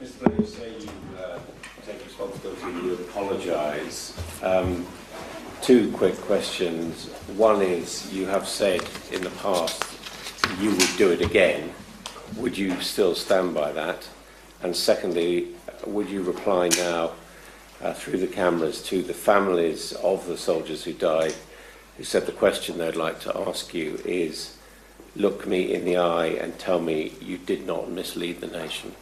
Mr. Blair, you say you take responsibility and you apologise. Two quick questions. One is, you have said in the past you would do it again. Would you still stand by that? And secondly, would you reply now through the cameras to the families of the soldiers who died, who said the question they'd like to ask you is, look me in the eye and tell me you did not mislead the nation?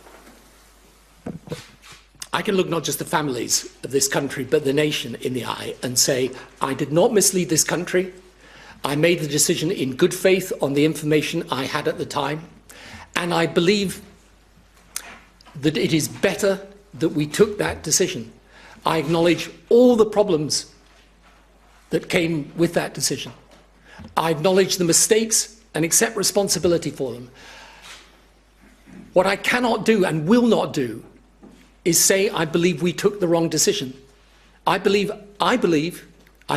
I can look not just the families of this country, but the nation in the eye and say, I did not mislead this country. I made the decision in good faith on the information I had at the time. And I believe that it is better that we took that decision. I acknowledge all the problems that came with that decision. I acknowledge the mistakes and accept responsibility for them. What I cannot do and will not do is say I believe we took the wrong decision. I believe I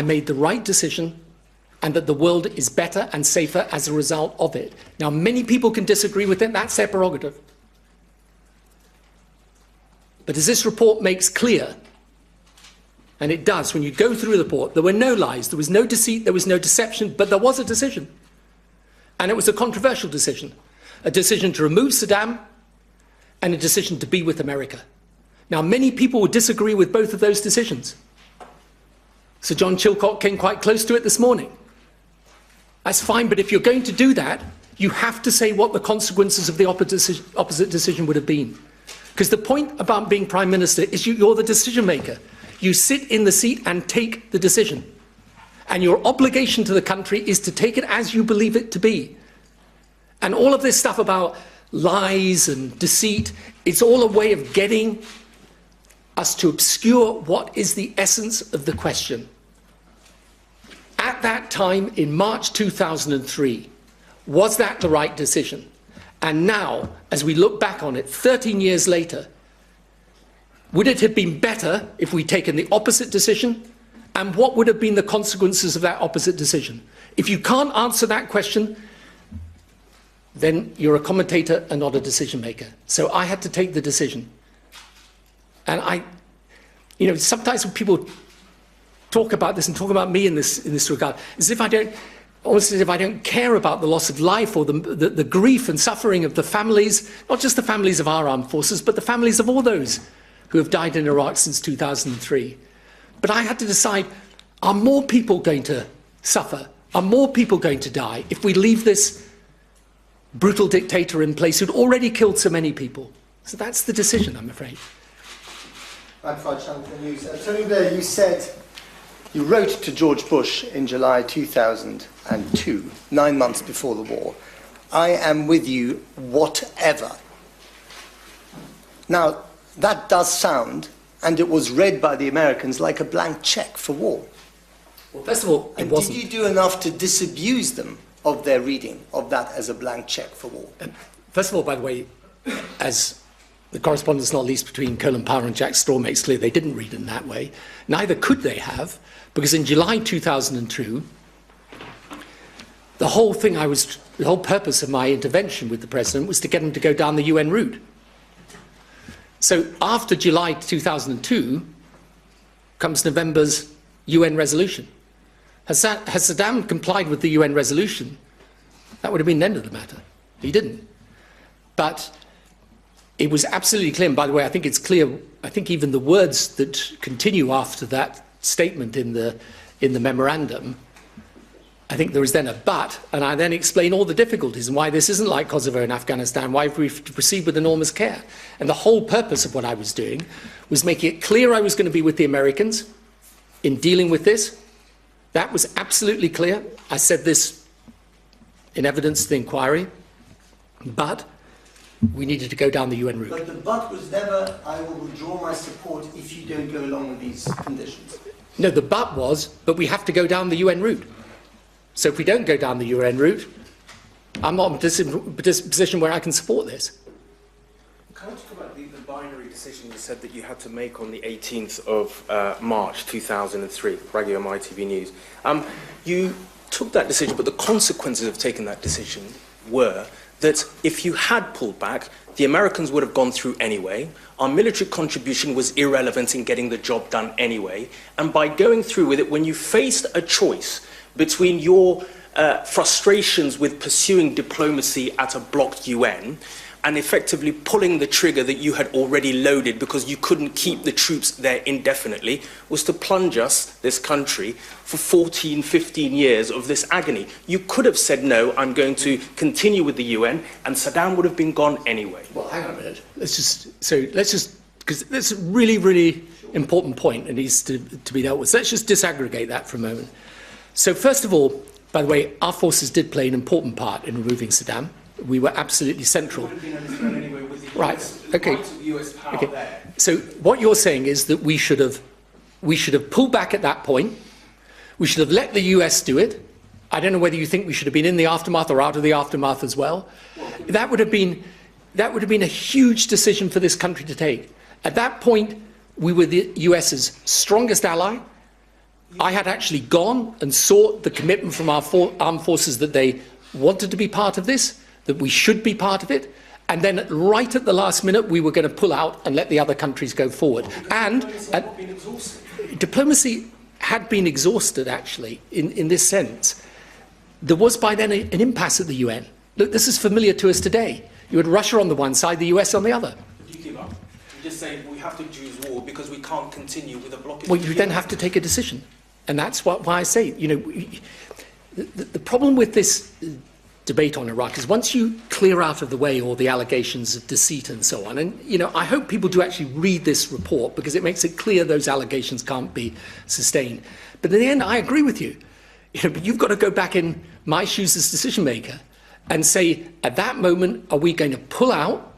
made the right decision and that the world is better and safer as a result of it. Now, many people can disagree with it, that's their prerogative. But as this report makes clear, and it does, when you go through the report, there were no lies, there was no deceit, there was no deception, but there was a decision. And it was a controversial decision. A decision to remove Saddam and a decision to be with America. Now, many people would disagree with both of those decisions. Sir John Chilcot came quite close to it this morning. That's fine, but if you're going to do that, you have to say what the consequences of the opposite decision would have been. Because the point about being Prime Minister is you're the decision maker. You sit in the seat and take the decision. And your obligation to the country is to take it as you believe it to be. And all of this stuff about lies and deceit, it's all a way of getting us to obscure what is the essence of the question. At that time, in March 2003, was that the right decision? And now, as we look back on it, 13 years later, would it have been better if we'd taken the opposite decision? And what would have been the consequences of that opposite decision? If you can't answer that question, then you're a commentator and not a decision maker. So I had to take the decision. And sometimes when people talk about this and talk about me in this regard, as if I don't care about the loss of life or the grief and suffering of the families, not just the families of our armed forces, but the families of all those who have died in Iraq since 2003. But I had to decide, are more people going to suffer? Are more people going to die if we leave this brutal dictator in place who'd already killed so many people? So that's the decision, I'm afraid. Tony Blair, you wrote to George Bush in July 2002, 9 months before the war, I am with you, whatever. Now, that does sound, and it was read by the Americans, like a blank cheque for war. Well, first of all, it wasn't. Did you do enough to disabuse them of their reading of that as a blank cheque for war? First of all, by the way, as the correspondence, not least between Colin Powell and Jack Straw, makes clear, they didn't read it in that way. Neither could they have, because in July 2002, the whole purpose of my intervention with the President was to get him to go down the UN route. So after July 2002 comes November's UN resolution. Has Saddam complied with the UN resolution? That would have been the end of the matter. He didn't. But it was absolutely clear, and by the way, I think it's clear, I think even the words that continue after that statement in the memorandum, I think there is then a but, and I then explain all the difficulties and why this isn't like Kosovo and Afghanistan, why we have to proceed with enormous care. And the whole purpose of what I was doing was making it clear I was going to be with the Americans in dealing with this. That was absolutely clear. I said this in evidence to the inquiry, but we needed to go down the UN route. But the but was never, I will withdraw my support if you don't go along with these conditions. No, the but was, but we have to go down the UN route. So if we don't go down the UN route, I'm not in a position where I can support this. Can I talk about the binary decision you said that you had to make on the 18th of March 2003, bragging on ITV News? You took that decision, but the consequences of taking that decision were that if you had pulled back, the Americans would have gone through anyway. Our military contribution was irrelevant in getting the job done anyway. And by going through with it, when you faced a choice between your frustrations with pursuing diplomacy at a blocked UN and effectively pulling the trigger that you had already loaded because you couldn't keep the troops there indefinitely, was to plunge us, this country, for 14, 15 years of this agony. You could have said, no, I'm going to continue with the UN, and Saddam would have been gone anyway. Well, hang on a minute. Because that's a really, really important point and needs to be dealt with. So let's just disaggregate that for a moment. So first of all, by the way, our forces did play an important part in removing Saddam. We were absolutely central. Right. Okay. Okay. So what you're saying is that we should have pulled back at that point. We should have let the US do it. I don't know whether you think we should have been in the aftermath or out of the aftermath as well. That would have been a huge decision for this country to take. At that point, we were the US's strongest ally. I had actually gone and sought the commitment from our armed forces that they wanted to be part of this, that we should be part of it, and then right at the last minute we were going to pull out and let the other countries go forward. And diplomacy had been exhausted, actually, in this sense. There was by then an impasse at the UN. Look, this is familiar to us today. You had Russia on the one side, the US on the other. You give up. You just say we have to choose war because we can't continue with a blockade. Well, you then have to take a decision. And that's why I say, you know, the problem with this debate on Iraq is once you clear out of the way all the allegations of deceit and so on, and, you know, I hope people do actually read this report because it makes it clear those allegations can't be sustained. But in the end, I agree with you. You know, but you've got to go back in my shoes as decision maker and say, at that moment, are we going to pull out,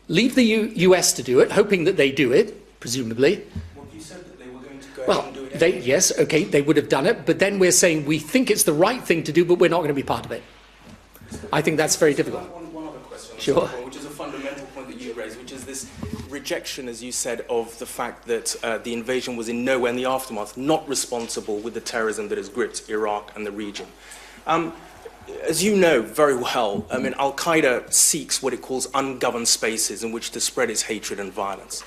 leave the US to do it, hoping that they do it, presumably? Well, you said that they were going to go Well, ahead and do it. yes, okay, they would have done it, but then we're saying we think it's the right thing to do, but we're not going to be part of it. I think that's very difficult. One other question, Sure. which is a fundamental point that you raised, which is this rejection, as you said, of the fact that the invasion was in nowhere in the aftermath, not responsible with the terrorism that has gripped Iraq and the region. As you know very well, I mean, Al-Qaeda seeks what it calls ungoverned spaces in which to spread its hatred and violence.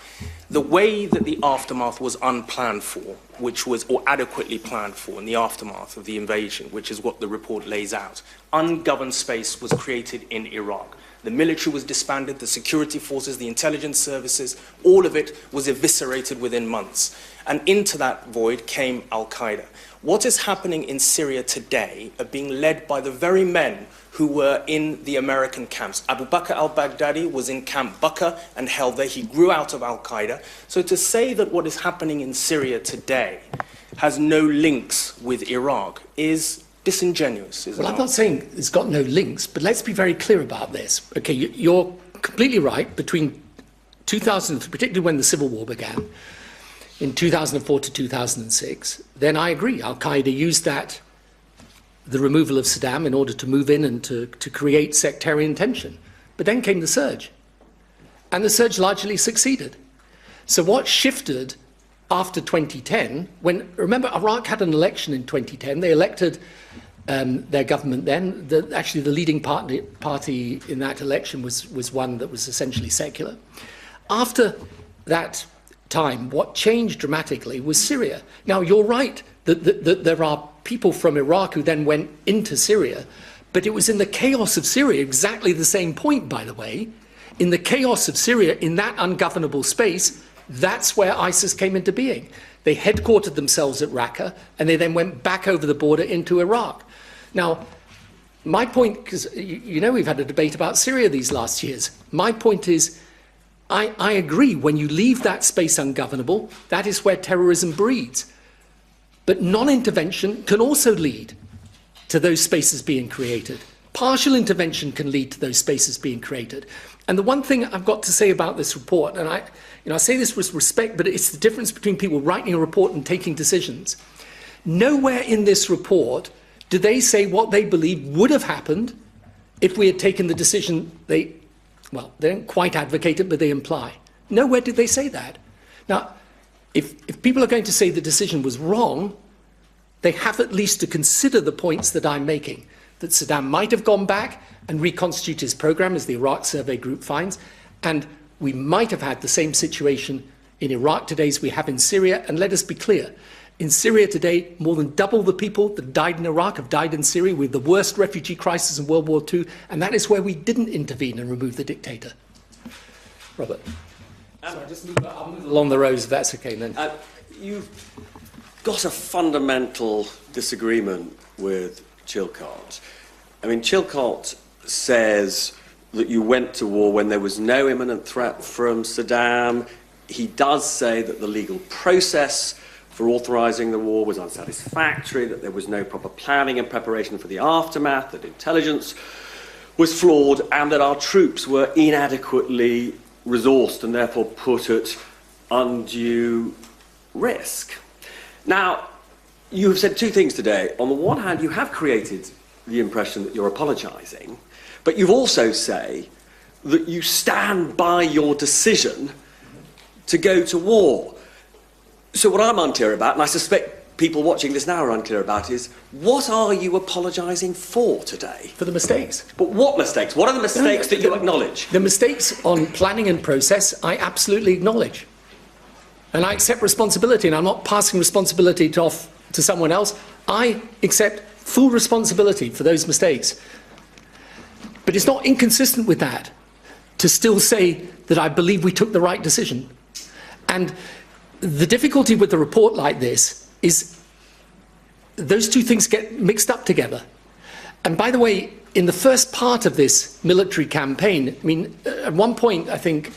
The way that the aftermath was unplanned for, or adequately planned for in the aftermath of the invasion, which is what the report lays out, ungoverned space was created in Iraq. The military was disbanded, the security forces, the intelligence services, all of it was eviscerated within months. And into that void came Al-Qaeda. What is happening in Syria today are being led by the very men who were in the American camps. Abu Bakr al-Baghdadi was in Camp Bakr and held there. He grew out of Al-Qaeda. So to say that what is happening in Syria today has no links with Iraq is disingenuous, is it Well, not? I'm not saying it's got no links, but let's be very clear about this. Okay, you're completely right. Between 2000, particularly when the Civil War began, in 2004 to 2006, then I agree. Al-Qaeda used the removal of Saddam in order to move in and to create sectarian tension. But then came the surge. And the surge largely succeeded. So what shifted after 2010, remember, Iraq had an election in 2010. They elected their government then. Actually, the leading party in that election was one that was essentially secular. After that time, what changed dramatically was Syria. Now, you're right that there are people from Iraq who then went into Syria, but it was in the chaos of Syria, exactly the same point, by the way, in the chaos of Syria, in that ungovernable space, that's where ISIS came into being. They headquartered themselves at Raqqa, and they then went back over the border into Iraq. Now, my point, because you know we've had a debate about Syria these last years, my point is, I agree, when you leave that space ungovernable, that is where terrorism breeds. But non-intervention can also lead to those spaces being created. Partial intervention can lead to those spaces being created. And the one thing I've got to say about this report, and I say this with respect, but it's the difference between people writing a report and taking decisions. Nowhere in this report do they say what they believe would have happened if we had taken the decision they don't quite advocate it, but they imply. Nowhere did they say that. Now, if people are going to say the decision was wrong, they have at least to consider the points that I'm making. that Saddam might have gone back and reconstituted his program, as the Iraq Survey Group finds, and we might have had the same situation in Iraq today as we have in Syria. And let us be clear, in Syria today, more than double the people that died in Iraq have died in Syria, with the worst refugee crisis in World War II, and that is where we didn't intervene and remove the dictator. Robert. So I'll move along the rows, if that's okay then. You've got a fundamental disagreement with Chilcot. I mean, Chilcot says that you went to war when there was no imminent threat from Saddam. He does say that the legal process for authorising the war was unsatisfactory, that there was no proper planning and preparation for the aftermath, that intelligence was flawed, and that our troops were inadequately resourced and therefore put at undue risk. Now, you have said two things today. On the one hand, you have created the impression that you're apologising, but you also say that you stand by your decision to go to war. So what I'm unclear about, and I suspect people watching this now are unclear about, is what are you apologising for today? For the mistakes. But what mistakes? What are the mistakes that you acknowledge? The mistakes on planning and process, I absolutely acknowledge. And I accept responsibility, and I'm not passing responsibility off to someone else. I accept full responsibility for those mistakes. But it's not inconsistent with that to still say that I believe we took the right decision. And the difficulty with a report like this is those two things get mixed up together. And by the way, in the first part of this military campaign, I mean, at one point, I think,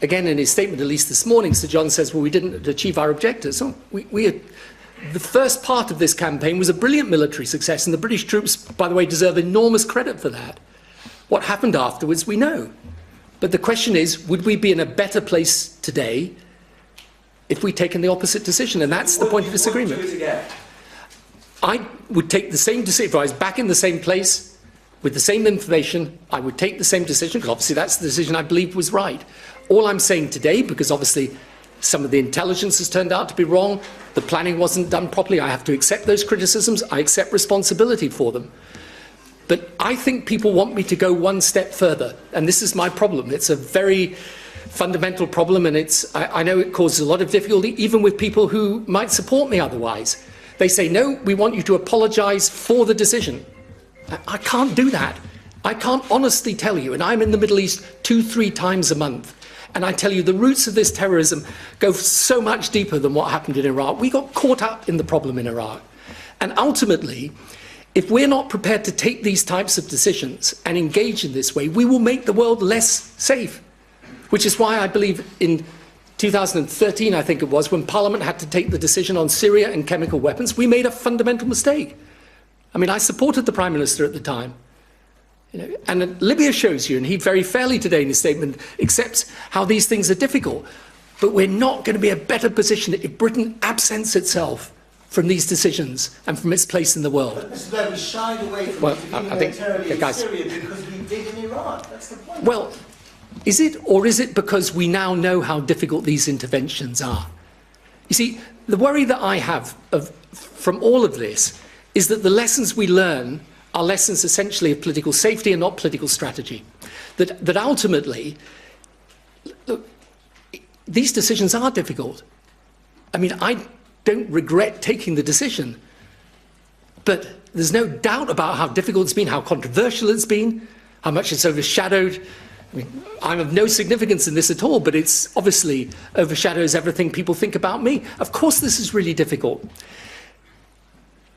again in his statement, at least this morning, Sir John says, well, we didn't achieve our objectives. So the first part of this campaign was a brilliant military success, and the British troops, by the way, deserve enormous credit for that. What happened afterwards, we know. But the question is, would we be in a better place today if we'd taken the opposite decision? And that's the point of disagreement. Do it again. I would take the same decision. If I was back in the same place with the same information, I would take the same decision, because obviously that's the decision I believed was right. All I'm saying today, because obviously some of the intelligence has turned out to be wrong, the planning wasn't done properly, I have to accept those criticisms, I accept responsibility for them. But I think people want me to go one step further, and this is my problem. It's a very fundamental problem, and I know it causes a lot of difficulty, even with people who might support me otherwise. They say, no, we want you to apologise for the decision. I can't do that. I can't honestly tell you, and I'm in the Middle East 2-3 times a month, and I tell you the roots of this terrorism go so much deeper than what happened in Iraq. We got caught up in the problem in Iraq. And ultimately, if we're not prepared to take these types of decisions and engage in this way, we will make the world less safe. Which is why I believe in 2013, I think it was, when Parliament had to take the decision on Syria and chemical weapons, we made a fundamental mistake. I mean, I supported the Prime Minister at the time. And Libya shows you, and he very fairly today in his statement accepts how these things are difficult. But we're not going to be in a better position if Britain absents itself from these decisions and from its place in the world. But Mr. Blair, we shied away from intervening militarily in Syria because we did in Iraq. That's the point. Well, is it, or is it because we now know how difficult these interventions are? You see, the worry that I have from all of this is that the lessons we learn are lessons essentially of political safety and not political strategy. That ultimately, look, these decisions are difficult. I mean, I don't regret taking the decision, but there's no doubt about how difficult it's been, how controversial it's been, how much it's overshadowed. I mean, I'm of no significance in this at all, but it's obviously overshadows everything people think about me. Of course this is really difficult.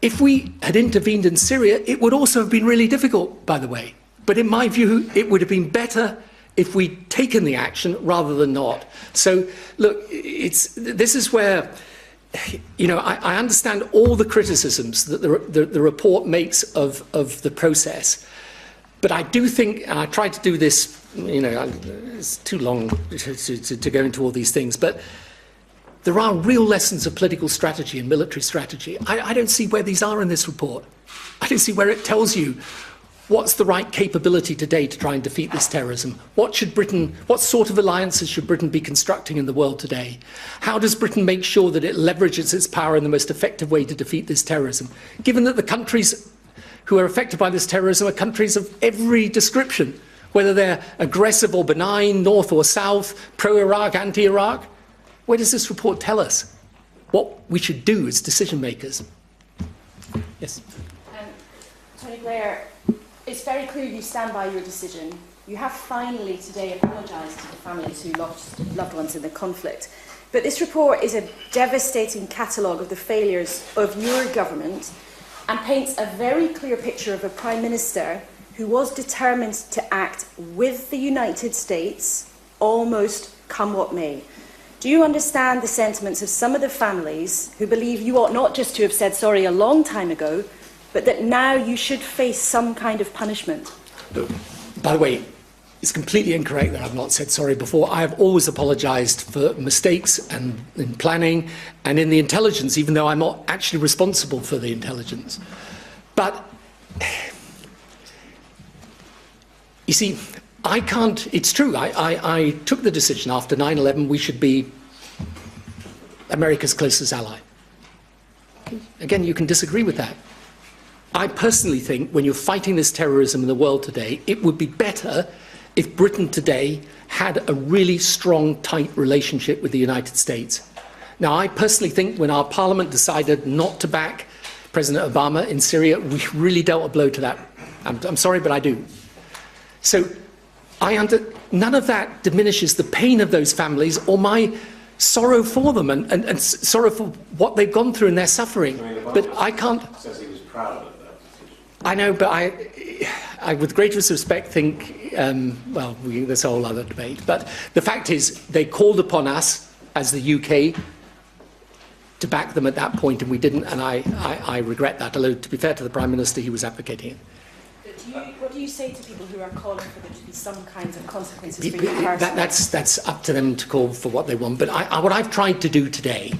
If we had intervened in Syria, it would also have been really difficult, by the way. But in my view, it would have been better if we'd taken the action rather than not. So, look, this is where, you know, I understand all the criticisms that the report makes of the process. But I do think, and I tried to do this, you know, it's too long to go into all these things, but there are real lessons of political strategy and military strategy. I don't see where these are in this report. I don't see where it tells you what's the right capability today to try and defeat this terrorism. What sort of alliances should Britain be constructing in the world today? How does Britain make sure that it leverages its power in the most effective way to defeat this terrorism? Given that the countries who are affected by this terrorism are countries of every description, whether they're aggressive or benign, north or south, pro-Iraq, anti-Iraq. Where does this report tell us what we should do as decision makers? Yes. Tony Blair, it's very clear you stand by your decision. You have finally today apologised to the families who lost loved ones in the conflict. But this report is a devastating catalogue of the failures of your government and paints a very clear picture of a Prime Minister who was determined to act with the United States almost come what may. Do you understand the sentiments of some of the families who believe you ought not just to have said sorry a long time ago, but that now you should face some kind of punishment? By the way, it's completely incorrect that I've not said sorry before. I have always apologised for mistakes and in planning and in the intelligence, even though I'm not actually responsible for the intelligence. But, you see, I can't, it's true, I took the decision after 9/11 we should be America's closest ally. Again, you can disagree with that. I personally think when you're fighting this terrorism in the world today, it would be better if Britain today had a really strong, tight relationship with the United States. Now, I personally think when our Parliament decided not to back President Obama in Syria, we really dealt a blow to that. I'm sorry, but I do. So none of that diminishes the pain of those families or my sorrow for them and sorrow for what they've gone through and their suffering. But I can't... Says he was proud of that decision. I know, but I with greatest respect, think, well, there's a whole other debate. But the fact is, they called upon us as the UK to back them at that point, and we didn't, and I regret that, although, to be fair to the Prime Minister, he was advocating it. What do you say to people who are calling for there to be some kinds of consequences for you personally? That's up to them to call for what they want. But what I've tried to do today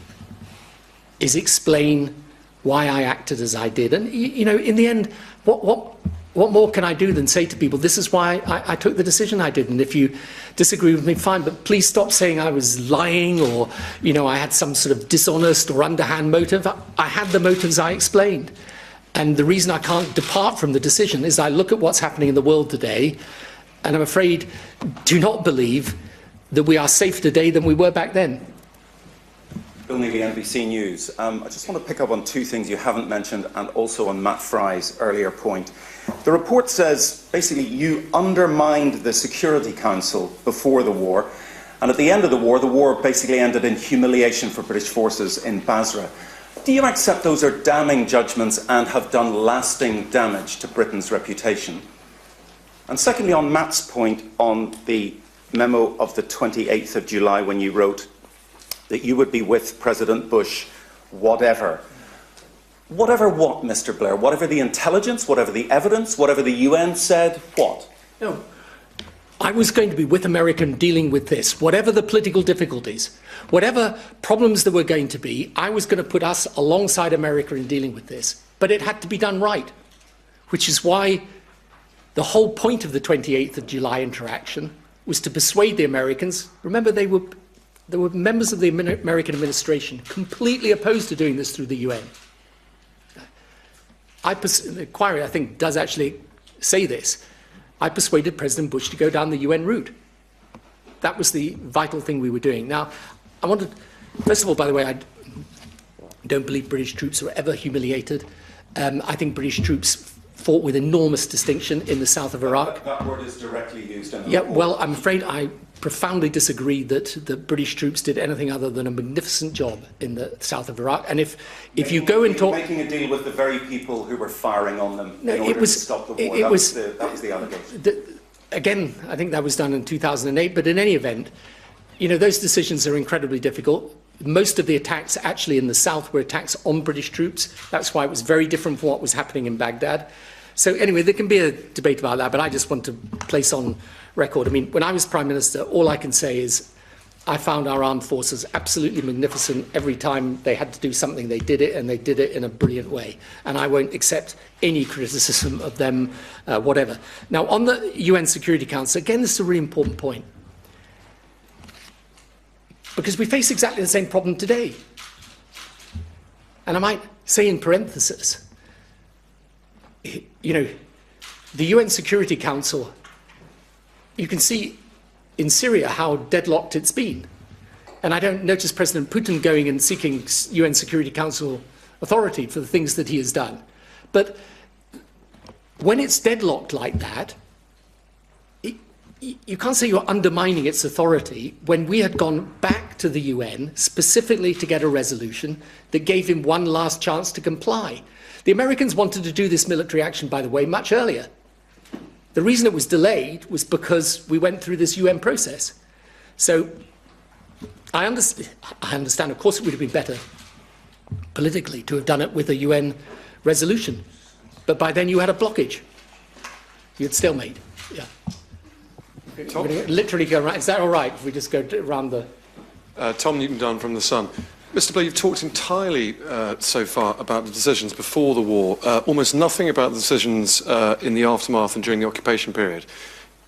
is explain why I acted as I did. And, you know, in the end, what more can I do than say to people, this is why I took the decision I did. And if you disagree with me, fine. But please stop saying I was lying or, you know, I had some sort of dishonest or underhand motive. I had the motives I explained. And the reason I can't depart from the decision is I look at what's happening in the world today, and I'm afraid, do not believe that we are safer today than we were back then. Bill Neely, NBC News. I just want to pick up on two things you haven't mentioned and also on Matt Fry's earlier point. The report says, basically, you undermined the Security Council before the war, and at the end of the war basically ended in humiliation for British forces in Basra. Do you accept those are damning judgments and have done lasting damage to Britain's reputation? And secondly, on Matt's point on the memo of the 28th of July when you wrote that you would be with President Bush, whatever. Whatever what, Mr. Blair? Whatever the intelligence, whatever the evidence, whatever the UN said, what? No. I was going to be with America in dealing with this, whatever the political difficulties, whatever problems there were going to be, I was going to put us alongside America in dealing with this. But it had to be done right, which is why the whole point of the 28th of July interaction was to persuade the Americans. Remember, there were members of the American administration completely opposed to doing this through the UN. The inquiry, I think, does actually say this. I persuaded President Bush to go down the UN route. That was the vital thing we were doing. Now, I wanted, first of all, by the way, I don't believe British troops were ever humiliated. I think British troops fought with enormous distinction in the south of Iraq. That word is directly used in the Yeah, report. well, I'm afraid I profoundly disagree that the British troops did anything other than a magnificent job in the south of Iraq. And if you go and talk... Making a deal with the very people who were firing on them No, in order to stop the war. That was the allegation. Again, I think that was done in 2008, but in any event, you know, those decisions are incredibly difficult. Most of the attacks actually in the south were attacks on British troops. That's why it was very different from what was happening in Baghdad. So anyway, there can be a debate about that, but I just want to place on record. I mean, when I was Prime Minister, all I can say is I found our armed forces absolutely magnificent. Every time they had to do something, they did it, and they did it in a brilliant way. And I won't accept any criticism of them, whatever. Now, on the UN Security Council, again, this is a really important point. Because we face exactly the same problem today. And I might say in parenthesis, you know, the UN Security Council, you can see in Syria how deadlocked it's been. And I don't notice President Putin going and seeking UN Security Council authority for the things that he has done. But when it's deadlocked like that, you can't say you're undermining its authority when we had gone back to the UN specifically to get a resolution that gave him one last chance to comply. The Americans wanted to do this military action, by the way, much earlier. The reason it was delayed was because we went through this UN process. So I understand, of course, it would have been better politically to have done it with a UN resolution. But by then you had a blockage. You had stalemate. Yeah. Tom? We're gonna literally go around. Is that all right if we just go around the... Tom Newton-Dunn from The Sun. Mr. Blair, you've talked entirely so far about the decisions before the war, almost nothing about the decisions in the aftermath and during the occupation period.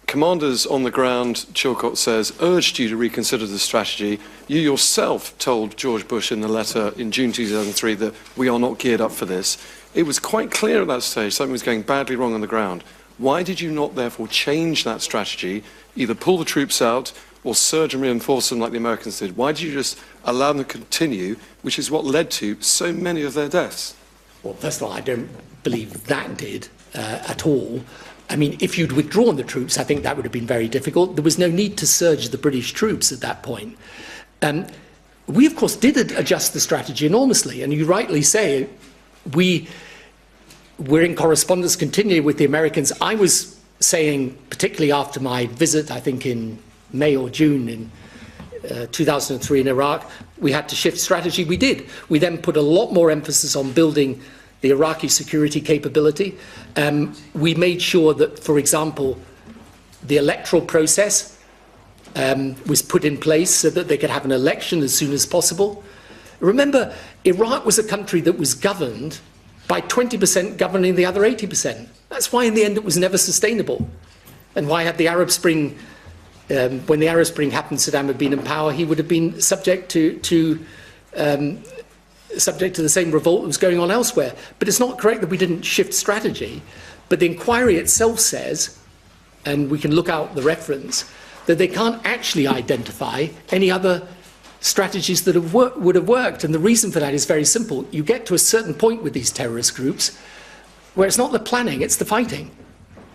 Commanders on the ground, Chilcot says, urged you to reconsider the strategy. You yourself told George Bush in the letter in June 2003 that we are not geared up for this. It was quite clear at that stage something was going badly wrong on the ground. Why did you not therefore change that strategy, either pull the troops out or surge and reinforce them like the Americans did? Why did you just allow them to continue, which is what led to so many of their deaths? Well, first of all, I don't believe that did at all. I mean, if you'd withdrawn the troops, I think that would have been very difficult. There was no need to surge the British troops at that point. We, of course, did adjust the strategy enormously, and you rightly say we're in correspondence continually with the Americans. I was saying, particularly after my visit, I think in May or June in 2003 in Iraq, we had to shift strategy. We did. We then put a lot more emphasis on building the Iraqi security capability. We made sure that, for example, the electoral process was put in place so that they could have an election as soon as possible. Remember, Iraq was a country that was governed by 20% governing the other 80%. That's why in the end it was never sustainable. And why had the Arab Spring, when the Arab Spring happened, Saddam had been in power, he would have been subject to the same revolt that was going on elsewhere. But it's not correct that we didn't shift strategy. But the inquiry itself says, and we can look out the reference, that they can't actually identify any other strategies that would have worked. And the reason for that is very simple. You get to a certain point with these terrorist groups where it's not the planning, it's the fighting.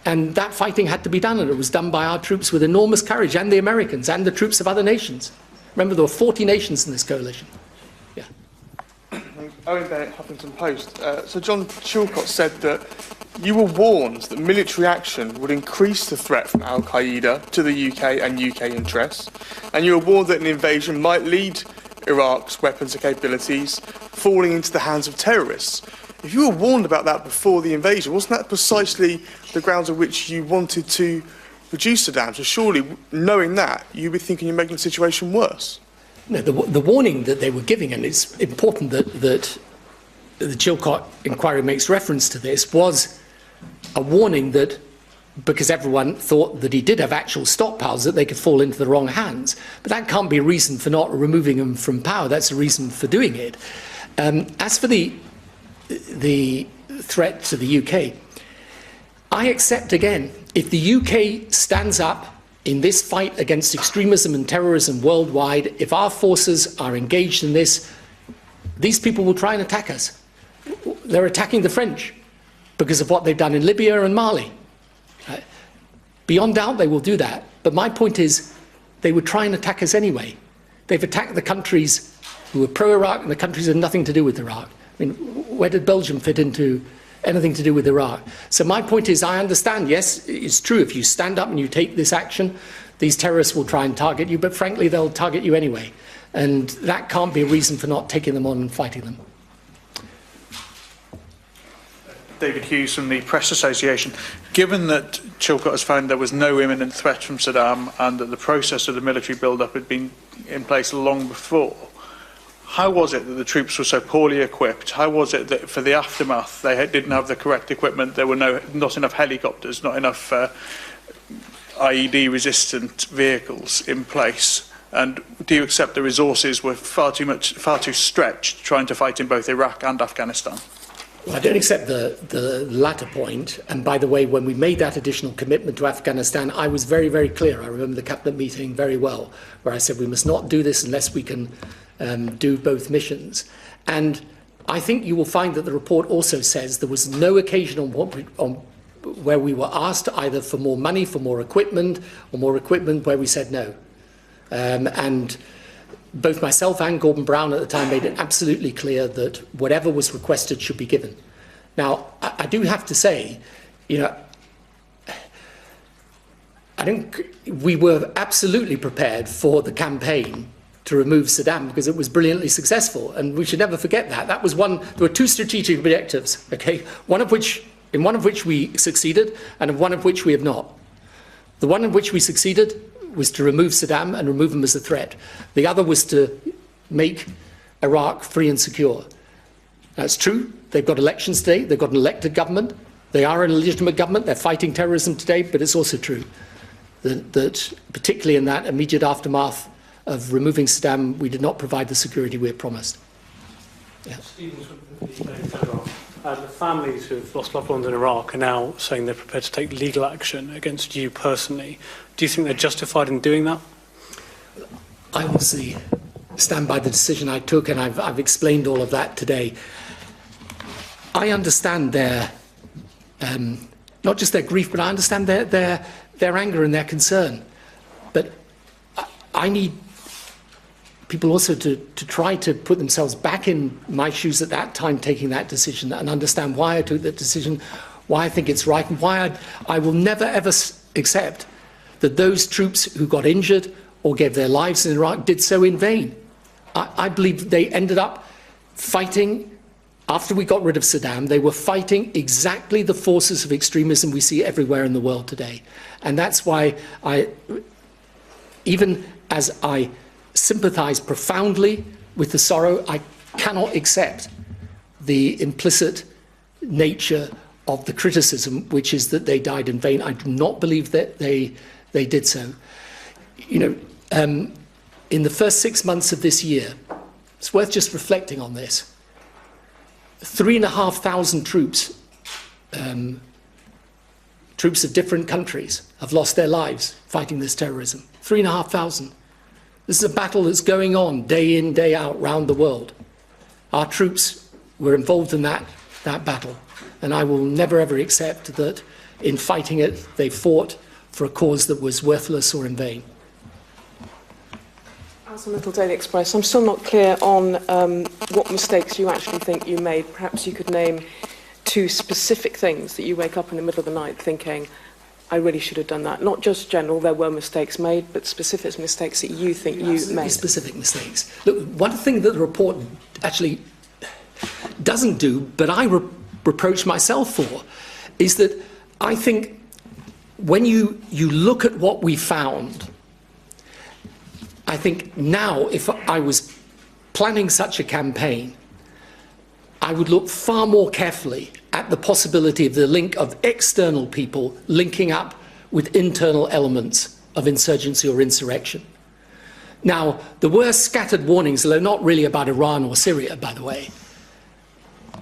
And that fighting had to be done, and it was done by our troops with enormous courage, and the Americans, and the troops of other nations. Remember, there were 40 nations in this coalition. Yeah. Owen Bennett, Huffington Post. Sir John Chilcot said that you were warned that military action would increase the threat from Al-Qaeda to the UK and UK interests, and you were warned that an invasion might lead Iraq's weapons and capabilities falling into the hands of terrorists. If you were warned about that before the invasion, wasn't that precisely the grounds on which you wanted to reduce Saddam? So surely, knowing that, you'd be thinking you're making the situation worse. No, the warning that they were giving, and it's important that the Chilcot Inquiry makes reference to this, was a warning that, because everyone thought that he did have actual stockpiles, that they could fall into the wrong hands. But that can't be a reason for not removing them from power. That's a reason for doing it. As for the threat to the UK, I accept again, if the UK stands up in this fight against extremism and terrorism worldwide, if our forces are engaged in this, these people will try and attack us. They're attacking the French because of what they've done in Libya and Mali. Beyond doubt, they will do that. But my point is, they would try and attack us anyway. They've attacked the countries who are pro-Iraq and the countries that have nothing to do with Iraq. I mean, where did Belgium fit into anything to do with Iraq? So my point is, I understand, yes, it's true, if you stand up and you take this action, these terrorists will try and target you, but frankly, they'll target you anyway. And that can't be a reason for not taking them on and fighting them. David Hughes from the Press Association. Given that Chilcot has found there was no imminent threat from Saddam and that the process of the military build-up had been in place long before, how was it that the troops were so poorly equipped? How was it that for the aftermath they didn't have the correct equipment, there were not enough helicopters, not enough IED-resistant vehicles in place? And do you accept the resources were far too stretched trying to fight in both Iraq and Afghanistan? Well, I don't accept the latter point. And by the way, when we made that additional commitment to Afghanistan, I was very, very clear. I remember the cabinet meeting very well, where I said we must not do this unless we can do both missions. And I think you will find that the report also says there was no occasion where we were asked either for more money, for more equipment, or more equipment where we said no. And both myself and Gordon Brown at the time made it absolutely clear that whatever was requested should be given. Now, I do have to say, you know, I think we were absolutely prepared for the campaign to remove Saddam because it was brilliantly successful, and we should never forget that. That was one. There were two strategic objectives, okay? One of which we succeeded, and one of which we have not. The one in which we succeeded was to remove Saddam and remove him as a threat. The other was to make Iraq free and secure. That's true. They've got elections today. They've got an elected government. They are an illegitimate government. They're fighting terrorism today. But it's also true that particularly in that immediate aftermath of removing Saddam, we did not provide the security we had promised. Yeah. The families who have lost loved ones in Iraq are now saying they're prepared to take legal action against you personally. Do you think they're justified in doing that? I obviously stand by the decision I took, and I've explained all of that today. I understand their, not just their grief, but I understand their anger and their concern. But I need people also to try to put themselves back in my shoes at that time taking that decision and understand why I took that decision, why I think it's right, and why I will never ever accept that those troops who got injured or gave their lives in Iraq did so in vain. I believe they ended up fighting, after we got rid of Saddam, they were fighting exactly the forces of extremism we see everywhere in the world today. And that's why even as I sympathise profoundly with the sorrow, I cannot accept the implicit nature of the criticism, which is that they died in vain. I do not believe that they did so. You know, in the first 6 months of this year, it's worth just reflecting on this. 3,500 troops, troops of different countries, have lost their lives fighting this terrorism. 3,500. This is a battle that's going on day in, day out around the world. Our troops were involved in that battle, and I will never ever accept that in fighting it they fought for a cause that was worthless or in vain. As a Little Daily Express, I'm still not clear on what mistakes you actually think you made. Perhaps you could name two specific things that you wake up in the middle of the night thinking, I really should have done that. Not just general, there were mistakes made, but specific mistakes that you think you made. Specific mistakes. Look, one thing that the report actually doesn't do, but I reproach myself for, is that I think when you look at what we found, I think now if I was planning such a campaign, I would look far more carefully at the possibility of the link of external people linking up with internal elements of insurgency or insurrection. Now, there were scattered warnings, though not really about Iran or Syria, by the way.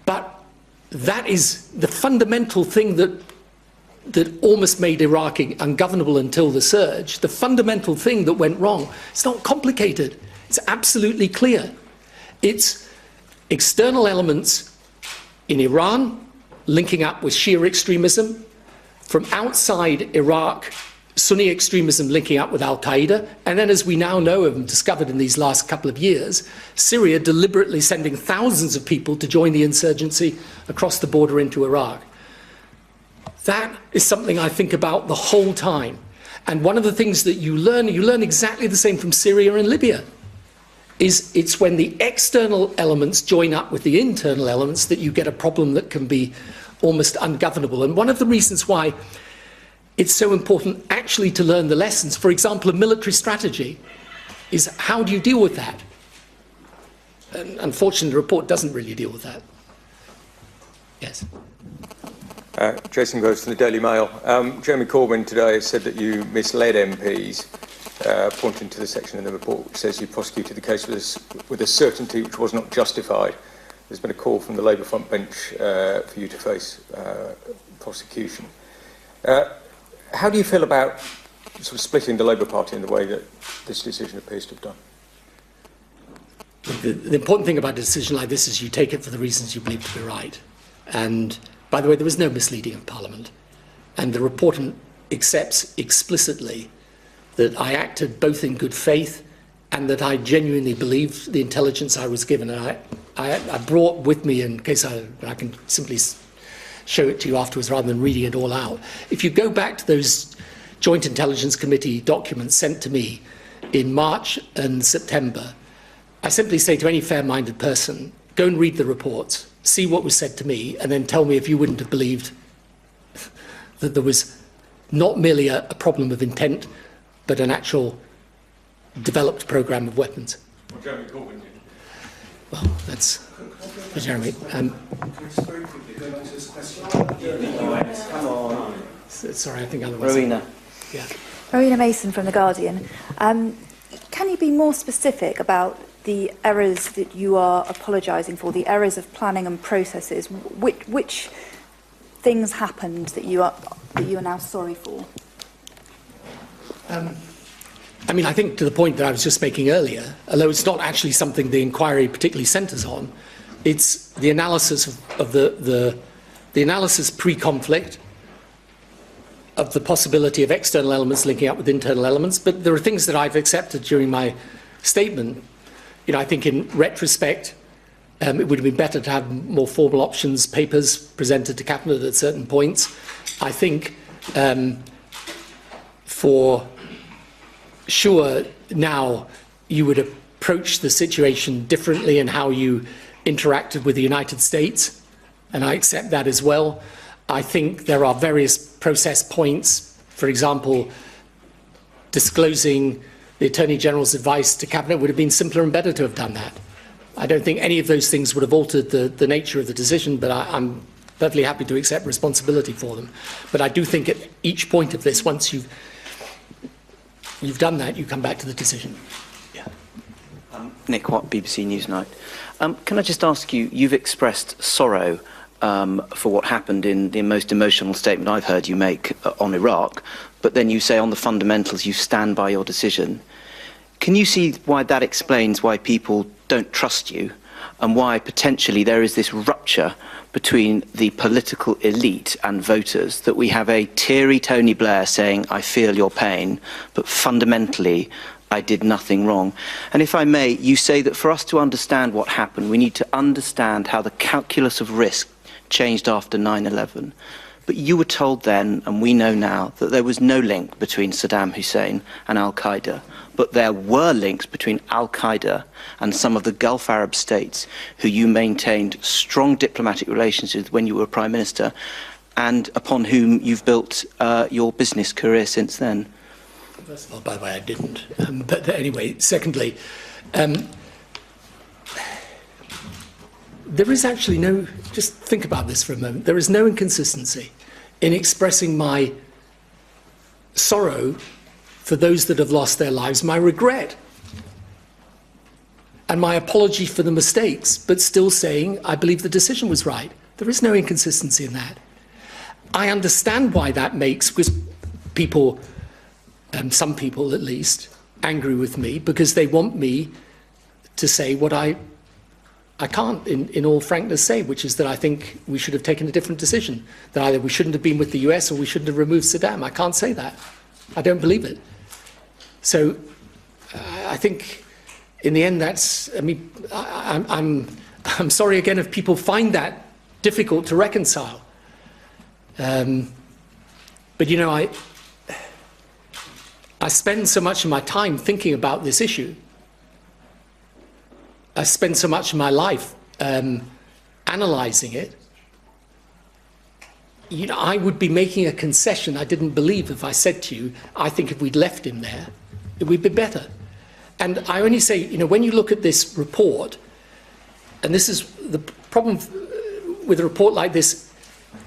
But that is the fundamental thing that almost made Iraq ungovernable until the surge. The fundamental thing that went wrong. It's not complicated. It's absolutely clear. It's external elements in Iran linking up with Shia extremism, from outside Iraq, Sunni extremism linking up with al-Qaeda, and then, as we now know and discovered in these last couple of years, Syria deliberately sending thousands of people to join the insurgency across the border into Iraq. That is something I think about the whole time. And one of the things that you learn exactly the same from Syria and Libya. It's when the external elements join up with the internal elements that you get a problem that can be almost ungovernable. And one of the reasons why it's so important actually to learn the lessons, for example, a military strategy, is how do you deal with that? And unfortunately, the report doesn't really deal with that. Yes. Jason Groves from the Daily Mail. Jeremy Corbyn today said that you misled MPs, pointing to the section in the report which says you prosecuted the case with a certainty which was not justified. there's been a call from the Labour front bench for you to face prosecution. How do you feel about sort of splitting the Labour Party in the way that this decision appears to have done? The important thing about a decision like this is you take it for the reasons you believe to be right. And, by the way, there was no misleading of Parliament. And the report accepts explicitly that I acted both in good faith and that I genuinely believed the intelligence I was given. And I brought with me, in case I can simply show it to you afterwards rather than reading it all out. If you go back to those Joint Intelligence Committee documents sent to me in March and September, I simply say to any fair-minded person, go and read the reports, see what was said to me, and then tell me if you wouldn't have believed that there was not merely a problem of intent, but an actual developed programme of weapons. Well, Jeremy Corbyn did. Well, that's for Jeremy. Sorry, I think otherwise. Rowena. Yeah. Rowena Mason from The Guardian. Can you be more specific about the errors that you are apologising for, the errors of planning and processes? Which things happened that you are now sorry for? I mean, I think to the point that I was just making earlier, although it's not actually something the inquiry particularly centres on, it's the analysis of the analysis pre-conflict, of the possibility of external elements linking up with internal elements. But there are things that I've accepted during my statement. You know, I think in retrospect, it would have been better to have more formal options papers presented to Cabinet at certain points. I think for sure now you would approach the situation differently in how you interacted with the United States, and I accept that as well. I think there are various process points, for example, disclosing the Attorney General's advice to Cabinet would have been simpler and better to have done that. I don't think any of those things would have altered the nature of the decision, but I'm perfectly happy to accept responsibility for them. But I do think at each point of this, once you've done that, you come back to the decision. Yeah. Nick Watt, BBC Newsnight. Can I just ask you, you've expressed sorrow for what happened in the most emotional statement I've heard you make on Iraq, but then you say on the fundamentals you stand by your decision. Can you see why that explains why people don't trust you and why potentially there is this rupture between the political elite and voters, that we have a teary Tony Blair saying, I feel your pain, but fundamentally I did nothing wrong? And if I may, you say that for us to understand what happened, we need to understand how the calculus of risk changed after 9/11. But you were told then, and we know now, that there was no link between Saddam Hussein and Al-Qaeda, but there were links between Al-Qaeda and some of the Gulf Arab states who you maintained strong diplomatic relations with when you were Prime Minister, and upon whom you've built your business career since then. First of all, by the way, I didn't. But anyway, secondly, there is actually no, just think about this for a moment, there is no inconsistency in expressing my sorrow for those that have lost their lives, my regret, and my apology for the mistakes, but still saying I believe the decision was right. There is no inconsistency in that. I understand why that makes people, some people at least, angry with me, because they want me to say what I can't, in all frankness, say, which is that I think we should have taken a different decision, that either we shouldn't have been with the US or we shouldn't have removed Saddam. I can't say that. I don't believe it. So I think in the end that's, I mean, I'm sorry again if people find that difficult to reconcile. But, you know, I spend so much of my time thinking about this issue. I spend so much of my life analysing it. You know, I would be making a concession I didn't believe if I said to you, I think if we'd left him there, it would be better. And I only say, you know, when you look at this report, and this is the problem with a report like this,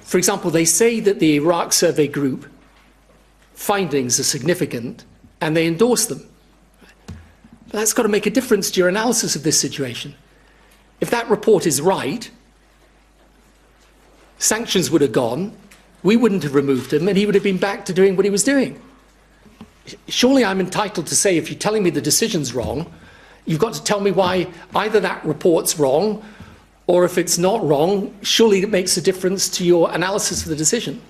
for example, they say that the Iraq Survey Group findings are significant and they endorse them. That's got to make a difference to your analysis of this situation. If that report is right, sanctions would have gone, we wouldn't have removed him, and he would have been back to doing what he was doing. Surely I'm entitled to say, if you're telling me the decision's wrong, you've got to tell me why either that report's wrong, or if it's not wrong, surely it makes a difference to your analysis of the decision.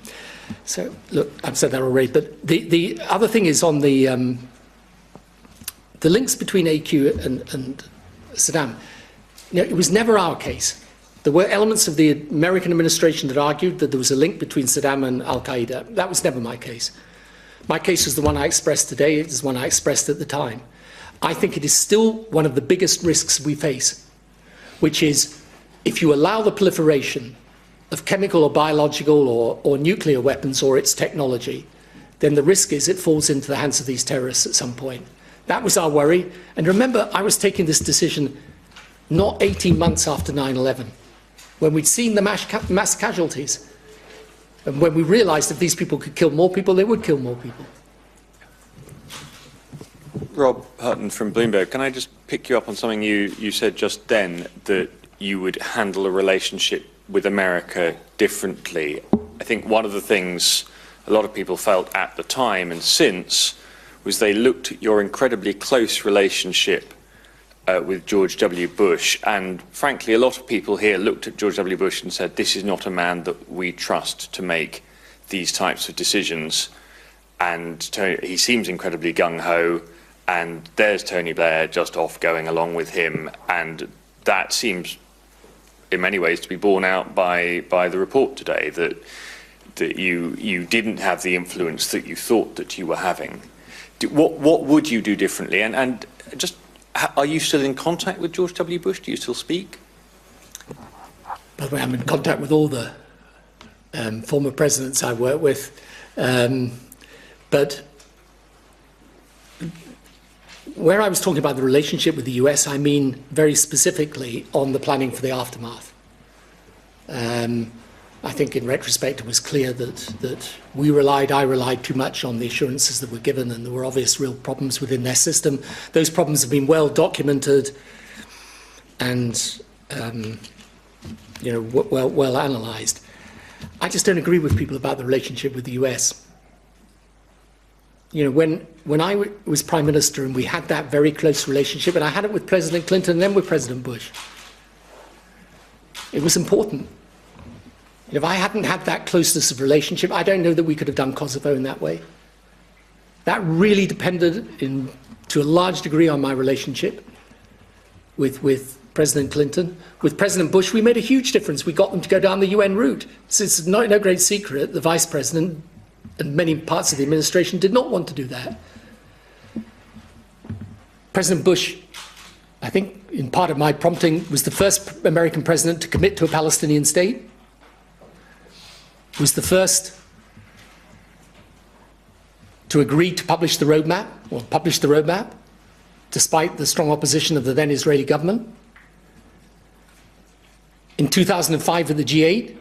So, look, I've said that already, but the other thing is on the links between AQ and Saddam. You know, it was never our case. There were elements of the American administration that argued that there was a link between Saddam and al-Qaeda. That was never my case. My case was the one I expressed today. It is the one I expressed at the time. I think it is still one of the biggest risks we face, which is if you allow the proliferation of chemical or biological or nuclear weapons or its technology, then the risk is it falls into the hands of these terrorists at some point. That was our worry. And remember, I was taking this decision not 18 months after 9/11, when we'd seen the mass casualties, and when we realised if these people could kill more people, they would kill more people. Rob Hutton from Bloomberg. Can I just pick you up on something you said just then, that you would handle a relationship with America differently? I think one of the things a lot of people felt at the time and since was they looked at your incredibly close relationship with George W. Bush, and frankly a lot of people here looked at George W. Bush and said, this is not a man that we trust to make these types of decisions, and he seems incredibly gung-ho, and there's Tony Blair just off going along with him, and that seems in many ways to be borne out by the report today, that you didn't have the influence that you thought that you were having. What would you do differently? And just, are you still in contact with George W. Bush? Do you still speak? By the way, I'm in contact with all the former presidents I work with. But where I was talking about the relationship with the US, I mean very specifically on the planning for the aftermath. I think in retrospect it was clear that I relied too much on the assurances that were given, and there were obvious real problems within their system. Those problems have been well documented and well analysed. I just don't agree with people about the relationship with the US. You know, when I was Prime Minister and we had that very close relationship, and I had it with President Clinton and then with President Bush, it was important. If I hadn't had that closeness of relationship, I don't know that we could have done Kosovo in that way. That really depended to a large degree on my relationship with President Clinton. With President Bush, we made a huge difference. We got them to go down the UN route. So it's no great secret the Vice President and many parts of the administration did not want to do that. President Bush, I think in part of my prompting, was the first American president to commit to a Palestinian state, was the first to agree to publish the roadmap, despite the strong opposition of the then Israeli government. In 2005 at the G8,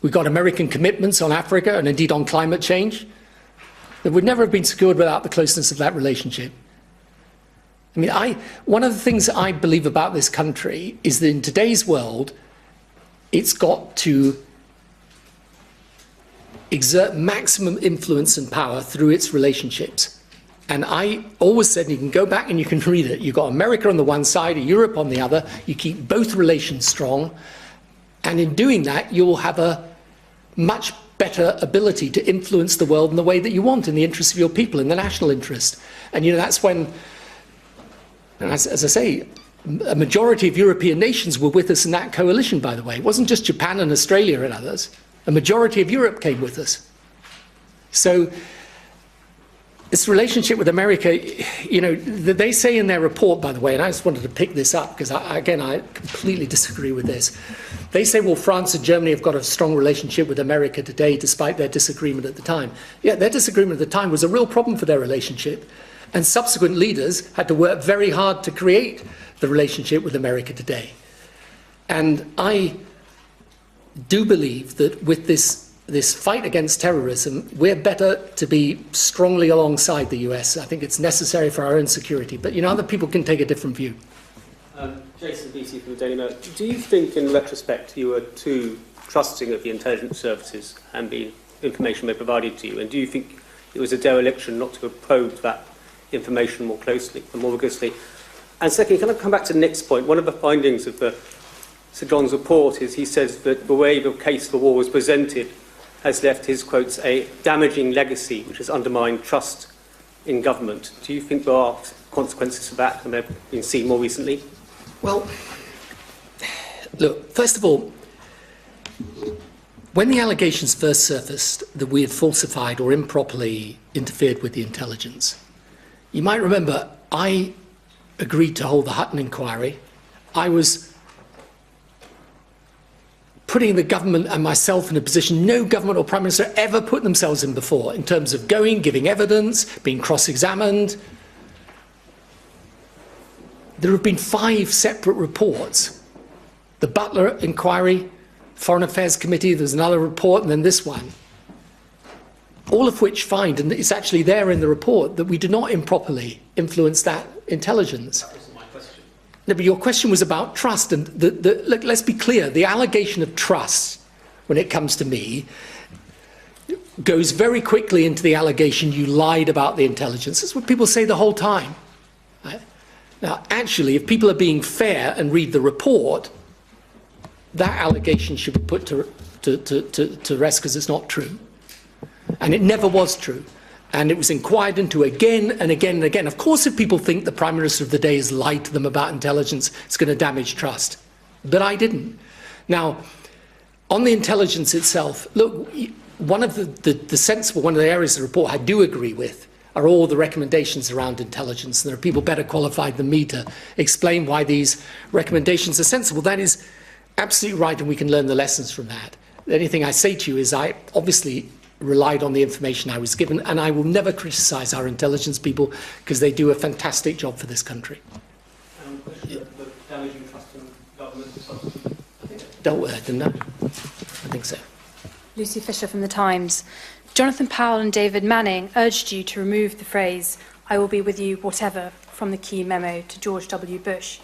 we got American commitments on Africa and indeed on climate change that would never have been secured without the closeness of that relationship. I mean, one of the things I believe about this country is that in today's world, it's got to exert maximum influence and power through its relationships. And I always said, and you can go back and you can read it, you've got America on the one side, Europe on the other, you keep both relations strong, and in doing that, you'll have a much better ability to influence the world in the way that you want, in the interest of your people, in the national interest. And, you know, that's when, and as I say, a majority of European nations were with us in that coalition, by the way. It wasn't just Japan and Australia and others. A majority of Europe came with us. So this relationship with America, you know, they say in their report, by the way, and I just wanted to pick this up because, I completely disagree with this. They say, well, France and Germany have got a strong relationship with America today despite their disagreement at the time. Yeah, their disagreement at the time was a real problem for their relationship. And subsequent leaders had to work very hard to create the relationship with America today. And I do believe that with this fight against terrorism, we're better to be strongly alongside the US. I think it's necessary for our own security. But, you know, other people can take a different view. Jason Beattie from the Daily Mail. Do you think, in retrospect, you were too trusting of the intelligence services and the information they provided to you? And do you think it was a dereliction not to have probed that information more closely and more rigorously? And secondly, can I come back to Nick's point? One of the findings of Sir John's report is he says that the way the case for war was presented has left his, quotes, a damaging legacy which has undermined trust in government. Do you think there are consequences of that and they've been seen more recently? Well, look, first of all, when the allegations first surfaced that we had falsified or improperly interfered with the intelligence, you might remember I agreed to hold the Hutton inquiry. I was putting the government and myself in a position no government or Prime Minister ever put themselves in before, in terms of going, giving evidence, being cross-examined. There have been 5 separate reports. The Butler inquiry, Foreign Affairs Committee, there's another report, and then this one. All of which find, and it's actually there in the report, that we do not improperly influence that intelligence. That wasn't my question. No, but your question was about trust, and look, let's be clear, the allegation of trust, when it comes to me, goes very quickly into the allegation you lied about the intelligence. That's what people say the whole time. Right? Now, actually, if people are being fair and read the report, that allegation should be put to rest because it's not true. And it never was true. And it was inquired into again and again and again. Of course, if people think the Prime Minister of the day has lied to them about intelligence, it's going to damage trust. But I didn't. Now, on the intelligence itself, look, one of the sensible, one of the areas of the report I do agree with are all the recommendations around intelligence. And there are people better qualified than me to explain why these recommendations are sensible. That is absolutely right, and we can learn the lessons from that. The only thing I say to you is I obviously relied on the information I was given, and I will never criticise our intelligence people because they do a fantastic job for this country. The damaging trust in government. I think I dealt with it, didn't I? I think so. Lucy Fisher from The Times. Jonathan Powell and David Manning urged you to remove the phrase, "I will be with you whatever," from the key memo to George W. Bush.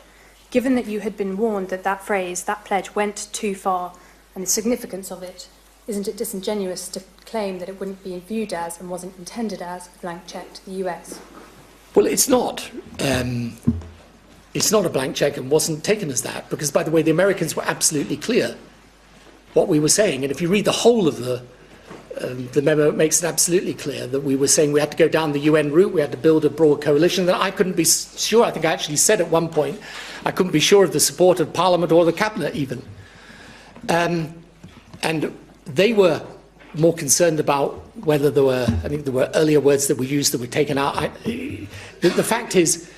Given that you had been warned that that phrase, that pledge, went too far, and the significance of it, isn't it disingenuous to claim that it wouldn't be viewed as and wasn't intended as a blank cheque to the US? Well, it's not. It's not a blank cheque and wasn't taken as that because, by the way, the Americans were absolutely clear what we were saying. And if you read the whole of the memo, it makes it absolutely clear that we were saying we had to go down the UN route, we had to build a broad coalition. That I couldn't be sure, I think I actually said at one point, I couldn't be sure of the support of Parliament or the Cabinet even. And they were more concerned about whether there were, I think there were earlier words that were used that were taken out. The fact is,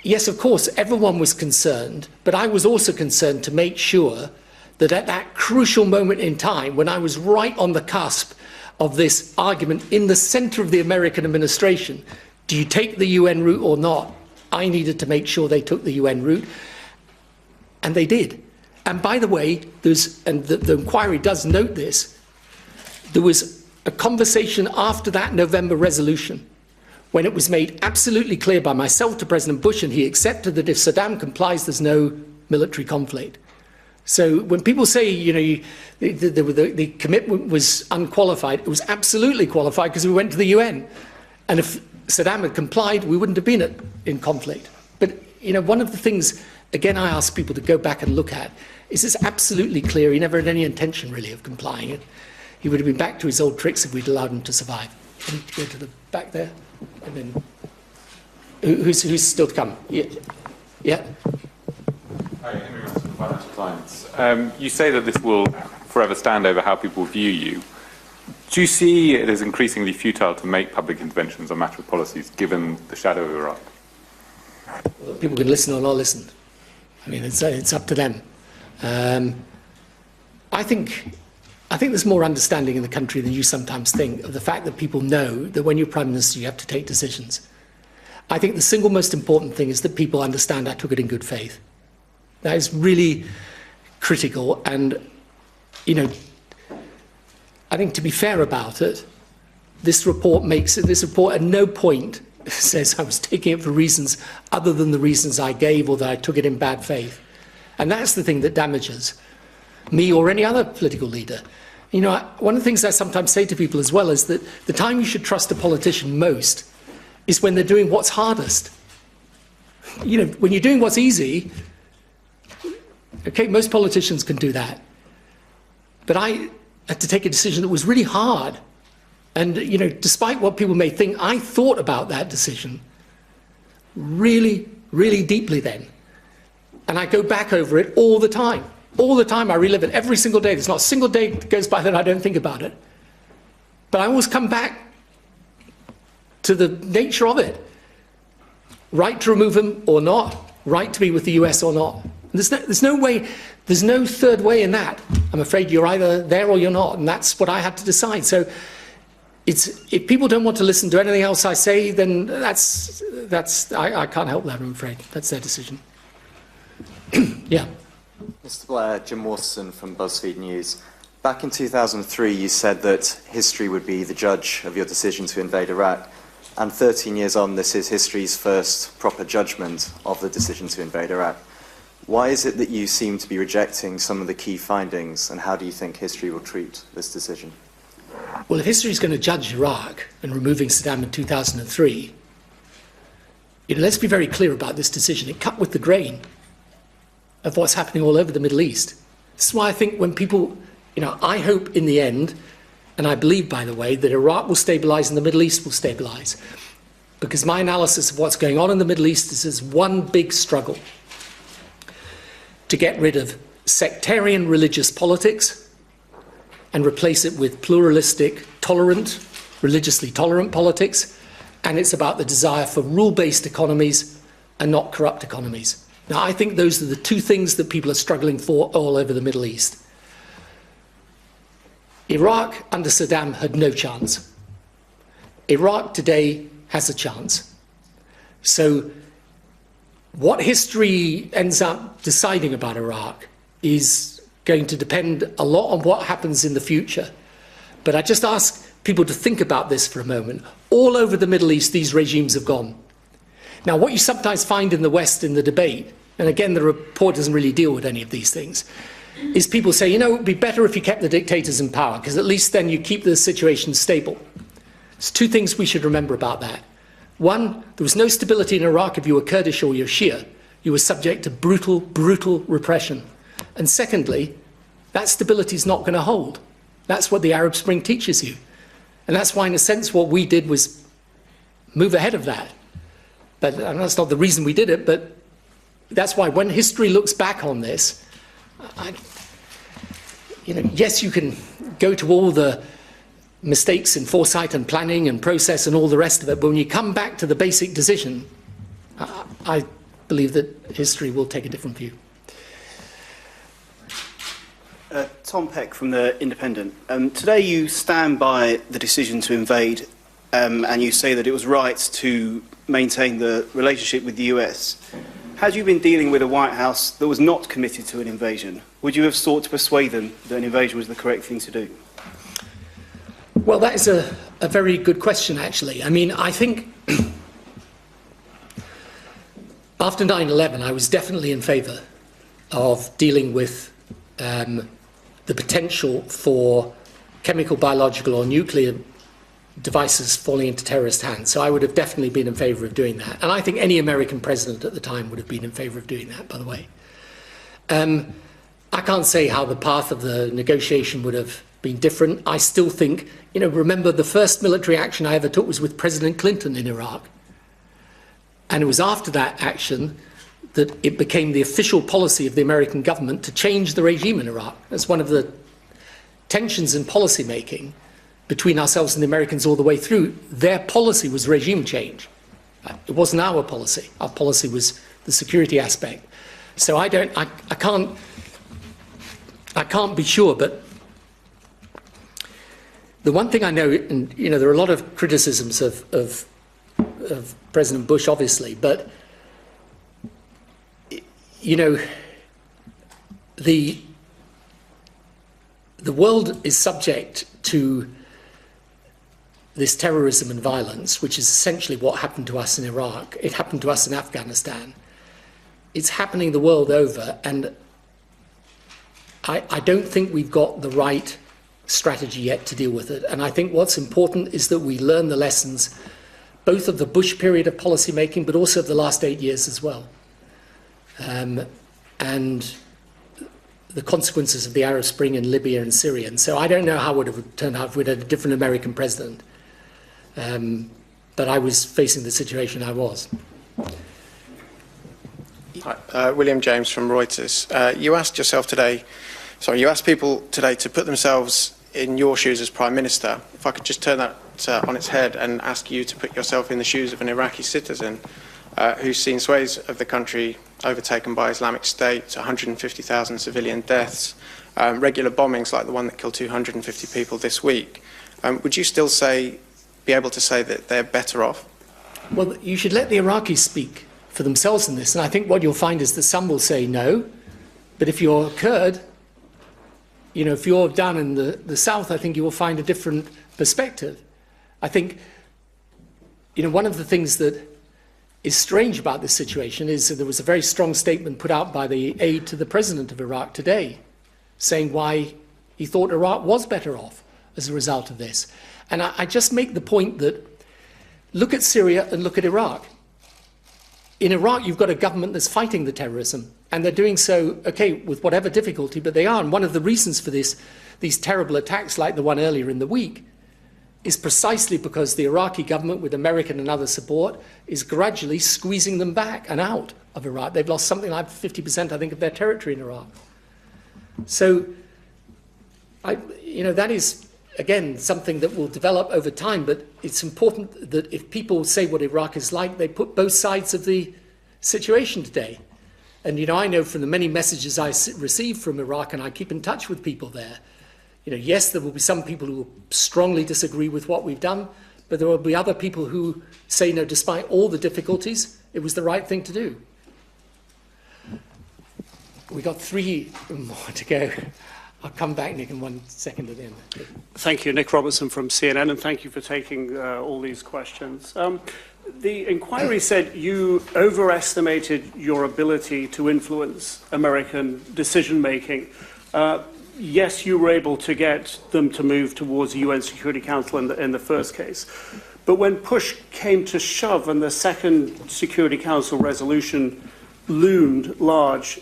yes, of course, everyone was concerned, but I was also concerned to make sure that at that crucial moment in time, when I was right on the cusp of this argument in the centre of the American administration, do you take the UN route or not? I needed to make sure they took the UN route, and they did. And by the way, the inquiry does note this, there was a conversation after that November resolution when it was made absolutely clear by myself to President Bush, and he accepted that if Saddam complies, there's no military conflict. So when people say, you know, the commitment was unqualified, it was absolutely qualified because we went to the UN. And if Saddam had complied, we wouldn't have been in conflict. But, you know, one of the things, again, I ask people to go back and look at, is it's absolutely clear he never had any intention, really, of complying. He would have been back to his old tricks if we'd allowed him to survive. Can you go to the back there? And then, who's still to come? Yeah. Hi, Henry Ross from Financial Times. You say that this will forever stand over how people view you. Do you see it as increasingly futile to make public interventions on matter of policies, given the shadow of Iraq? Well, people can listen or not listen. I mean, it's up to them. I think there's more understanding in the country than you sometimes think of the fact that people know that when you're Prime Minister, you have to take decisions. I think the single most important thing is that people understand I took it in good faith. That is really critical, and, you know, I think to be fair about it, this report at no point says I was taking it for reasons other than the reasons I gave, or that I took it in bad faith. And that's the thing that damages me or any other political leader. You know, one of the things I sometimes say to people as well is that the time you should trust a politician most is when they're doing what's hardest. You know, when you're doing what's easy, okay, most politicians can do that. But I had to take a decision that was really hard. And, you know, despite what people may think, I thought about that decision really, really deeply then. And I go back over it all the time. All the time I relive it, every single day. There's not a single day that goes by that I don't think about it. But I always come back to the nature of it. Right to remove him or not, right to be with the US or not. There's no way, there's no third way in that. I'm afraid you're either there or you're not, and that's what I had to decide. So if people don't want to listen to anything else I say, then I can't help that, I'm afraid. That's their decision. Yeah. Mr. Blair, Jim Waterson from BuzzFeed News. Back in 2003, you said that history would be the judge of your decision to invade Iraq. And 13 years on, this is history's first proper judgment of the decision to invade Iraq. Why is it that you seem to be rejecting some of the key findings, and how do you think history will treat this decision? Well, if history is going to judge Iraq and removing Saddam in 2003, you know, let's be very clear about this decision. It cut with the grain of what's happening all over the Middle East. This is why I think when people, you know, I hope in the end, and I believe, by the way, that Iraq will stabilise and the Middle East will stabilise. Because my analysis of what's going on in the Middle East is there's one big struggle to get rid of sectarian religious politics and replace it with pluralistic, tolerant, religiously tolerant politics. And it's about the desire for rule-based economies and not corrupt economies. Now, I think those are the two things that people are struggling for all over the Middle East. Iraq under Saddam had no chance. Iraq today has a chance. So what history ends up deciding about Iraq is going to depend a lot on what happens in the future. But I just ask people to think about this for a moment. All over the Middle East, these regimes have gone. Now, what you sometimes find in the West in the debate, and again, the report doesn't really deal with any of these things, is people say, you know, it would be better if you kept the dictators in power, because at least then you keep the situation stable. There's two things we should remember about that. One, there was no stability in Iraq if you were Kurdish or you're Shia. You were subject to brutal, brutal repression. And secondly, that stability is not going to hold. That's what the Arab Spring teaches you. And that's why, in a sense, what we did was move ahead of that. But and that's not the reason we did it, but that's why when history looks back on this, you know, yes, you can go to all the mistakes in foresight and planning and process and all the rest of it, but when you come back to the basic decision, I believe that history will take a different view. Tom Peck from The Independent. Today you stand by the decision to invade and you say that it was right to maintain the relationship with the US. Had you been dealing with a White House that was not committed to an invasion, would you have sought to persuade them that an invasion was the correct thing to do? Well, that is a very good question, actually. I mean, I think after 9/11, I was definitely in favour of dealing with the potential for chemical, biological or nuclear devices falling into terrorist hands. So I would have definitely been in favour of doing that. And I think any American president at the time would have been in favour of doing that, by the way. I can't say how the path of the negotiation would have been different. I still think, you know, remember the first military action I ever took was with President Clinton in Iraq. And it was after that action that it became the official policy of the American government to change the regime in Iraq. That's one of the tensions in policy making between ourselves and the Americans all the way through. Their policy was regime change. It wasn't our policy. Our policy was the security aspect. So I can't be sure, but the one thing I know, and you know, there are a lot of criticisms of President Bush, obviously, but you know, the world is subject to this terrorism and violence, which is essentially what happened to us in Iraq, it happened to us in Afghanistan. It's happening the world over, and I don't think we've got the right strategy yet to deal with it. And I think what's important is that we learn the lessons, both of the Bush period of policy making, but also of the last 8 years as well. And the consequences of the Arab Spring in Libya and Syria. And so I don't know how it would have turned out if we'd had a different American president. But I was facing the situation I was. Hi, William James from Reuters. You asked people today to put themselves in your shoes as Prime Minister. If I could just turn that on its head and ask you to put yourself in the shoes of an Iraqi citizen who's seen swathes of the country overtaken by Islamic State, 150,000 civilian deaths, regular bombings like the one that killed 250 people this week. Would you still be able to say that they're better off? Well, you should let the Iraqis speak for themselves in this. And I think what you'll find is that some will say no. But if you're a Kurd, if you're down in the south, I think you will find a different perspective. I think, one of the things that is strange about this situation is that there was a very strong statement put out by the aide to the president of Iraq today, saying why he thought Iraq was better off as a result of this. And I just make the point that look at Syria and look at Iraq. In Iraq, you've got a government that's fighting the terrorism, and they're doing so, okay, with whatever difficulty, but they are. And one of the reasons for these terrible attacks, like the one earlier in the week, is precisely because the Iraqi government, with American and other support, is gradually squeezing them back and out of Iraq. They've lost something like 50%, I think, of their territory in Iraq. So, that is, again, something that will develop over time, but it's important that if people say what Iraq is like, they put both sides of the situation today. And, I know from the many messages I receive from Iraq, and I keep in touch with people there, yes, there will be some people who will strongly disagree with what we've done, but there will be other people who say, no, despite all the difficulties, it was the right thing to do. We've got 3 more to go. I'll come back, Nick, in 1 second at the end. Thank you, Nick Robertson from CNN, and thank you for taking all these questions. The inquiry said you overestimated your ability to influence American decision-making. Yes, you were able to get them to move towards the UN Security Council in the first case. But when push came to shove and the second Security Council resolution loomed large,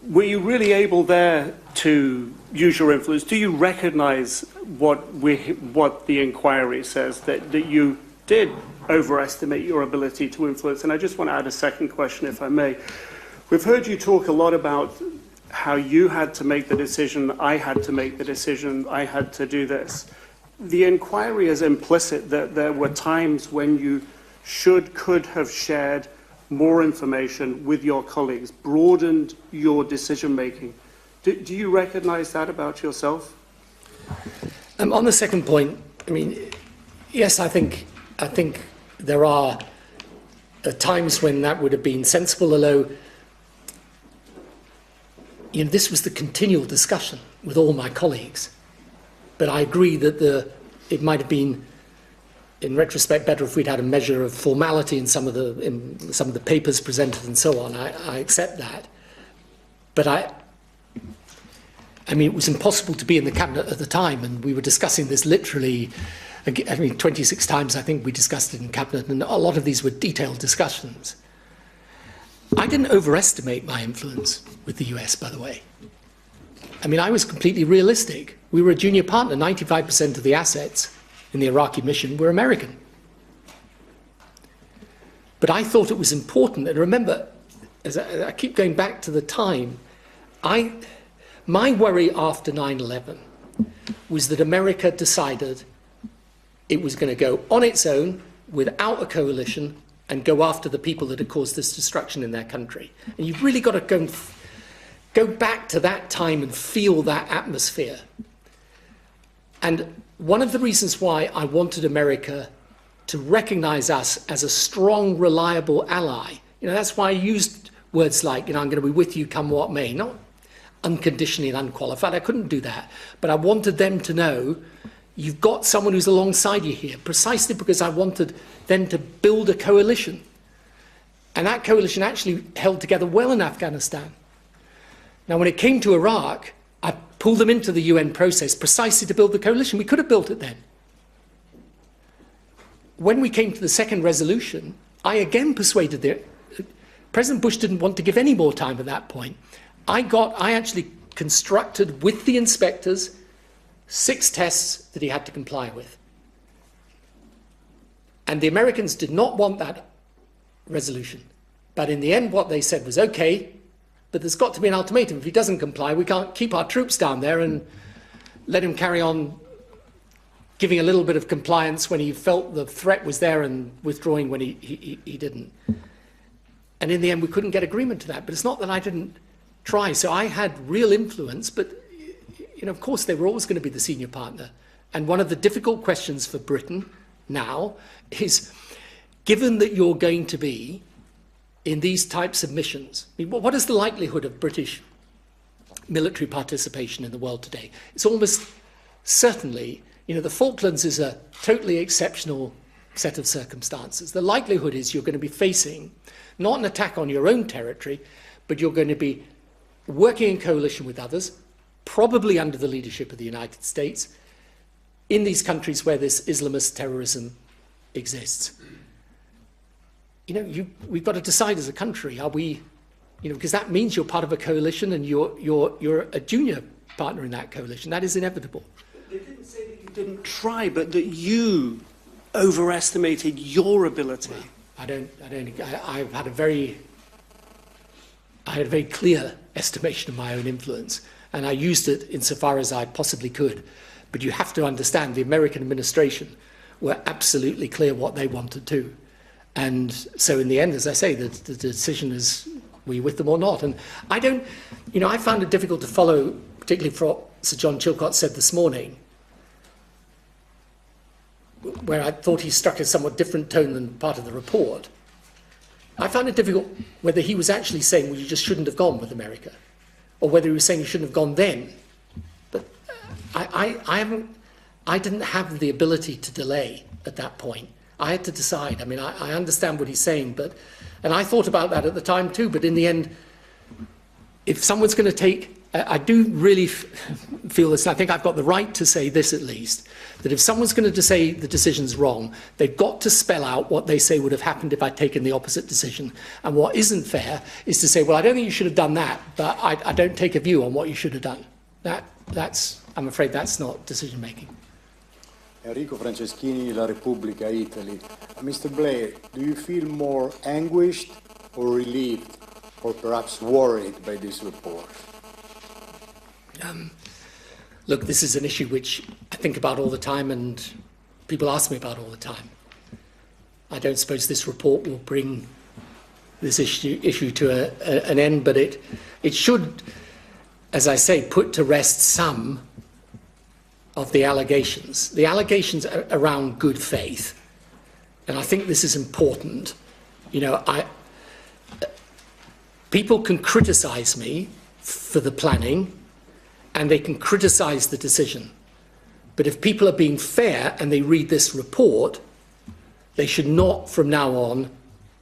were you really able there to use your influence? Do you recognize what the inquiry says, that you did overestimate your ability to influence? And I just want to add a second question, if I may. We've heard you talk a lot about how you had to make the decision, I had to make the decision, I had to do this. The inquiry is implicit that there were times when you could have shared more information with your colleagues, broadened your decision-making. Do you recognize that about yourself? On the second point, yes, I think there are times when that would have been sensible, although this was the continual discussion with all my colleagues. But I agree that it might have been, in retrospect, better if we'd had a measure of formality in some of the papers presented and so on. I accept that. But it was impossible to be in the cabinet at the time, and we were discussing this literally, 26 times I think we discussed it in cabinet, and a lot of these were detailed discussions. I didn't overestimate my influence with the US, by the way. I was completely realistic. We were a junior partner. 95% of the assets in the Iraqi mission were American. But I thought it was important, and remember, as I keep going back to the time, my worry after 9/11 was that America decided it was going to go on its own without a coalition and go after the people that had caused this destruction in their country. And you've really got to go back to that time and feel that atmosphere. And one of the reasons why I wanted America to recognize us as a strong, reliable ally, that's why I used words like, I'm going to be with you come what may, not unconditionally and unqualified. I couldn't do that. But I wanted them to know, you've got someone who's alongside you here, precisely because I wanted then to build a coalition. And that coalition actually held together well in Afghanistan. Now, when it came to Iraq, I pulled them into the UN process precisely to build the coalition. We could have built it then. When we came to the second resolution, I again persuaded President Bush didn't want to give any more time at that point. I actually constructed with the inspectors 6 tests that he had to comply with. And the Americans did not want that resolution. But in the end, what they said was, okay, but there's got to be an ultimatum. If he doesn't comply, we can't keep our troops down there and let him carry on giving a little bit of compliance when he felt the threat was there and withdrawing when he didn't. And in the end, we couldn't get agreement to that. But it's not that I didn't try. So I had real influence, but of course, they were always going to be the senior partner. And one of the difficult questions for Britain now is, given that you're going to be in these types of missions, I mean, what is the likelihood of British military participation in the world today? It's almost certainly, the Falklands is a totally exceptional set of circumstances. The likelihood is you're going to be facing not an attack on your own territory, but you're going to be working in coalition with others, probably under the leadership of the United States, in these countries where this Islamist terrorism exists. We've got to decide as a country, are we, because that means you're part of a coalition and you're a junior partner in that coalition. That is inevitable. They didn't say that you didn't try, but that you overestimated your ability. I had a very clear estimation of my own influence, and I used it insofar as I possibly could. But you have to understand, the American administration were absolutely clear what they wanted to. And so in the end, as I say, the decision is, were you with them or not? And I found it difficult to follow, particularly for what Sir John Chilcots said this morning, where I thought he struck a somewhat different tone than part of the report. I found it difficult whether he was actually saying, well, you just shouldn't have gone with America, or whether he was saying you shouldn't have gone then. But I didn't have the ability to delay at that point. I had to decide. I mean, I understand what he's saying, and I thought about that at the time too, but in the end, if someone's going to take, I do really feel this, and I think I've got the right to say this at least, that if someone's going to say the decision's wrong, they've got to spell out what they say would have happened if I'd taken the opposite decision. And what isn't fair is to say, well, I don't think you should have done that, but I don't take a view on what you should have done. I'm afraid that's not decision-making. Enrico Franceschini, La Repubblica, Italy. Mr. Blair, do you feel more anguished or relieved or perhaps worried by this report? Look, this is an issue which I think about all the time and people ask me about all the time. I don't suppose this report will bring this issue to an end, but it should, as I say, put to rest some of the allegations around good faith. And I think this is important. People can criticize me for the planning, and they can criticize the decision. But if people are being fair and they read this report, they should not, from now on,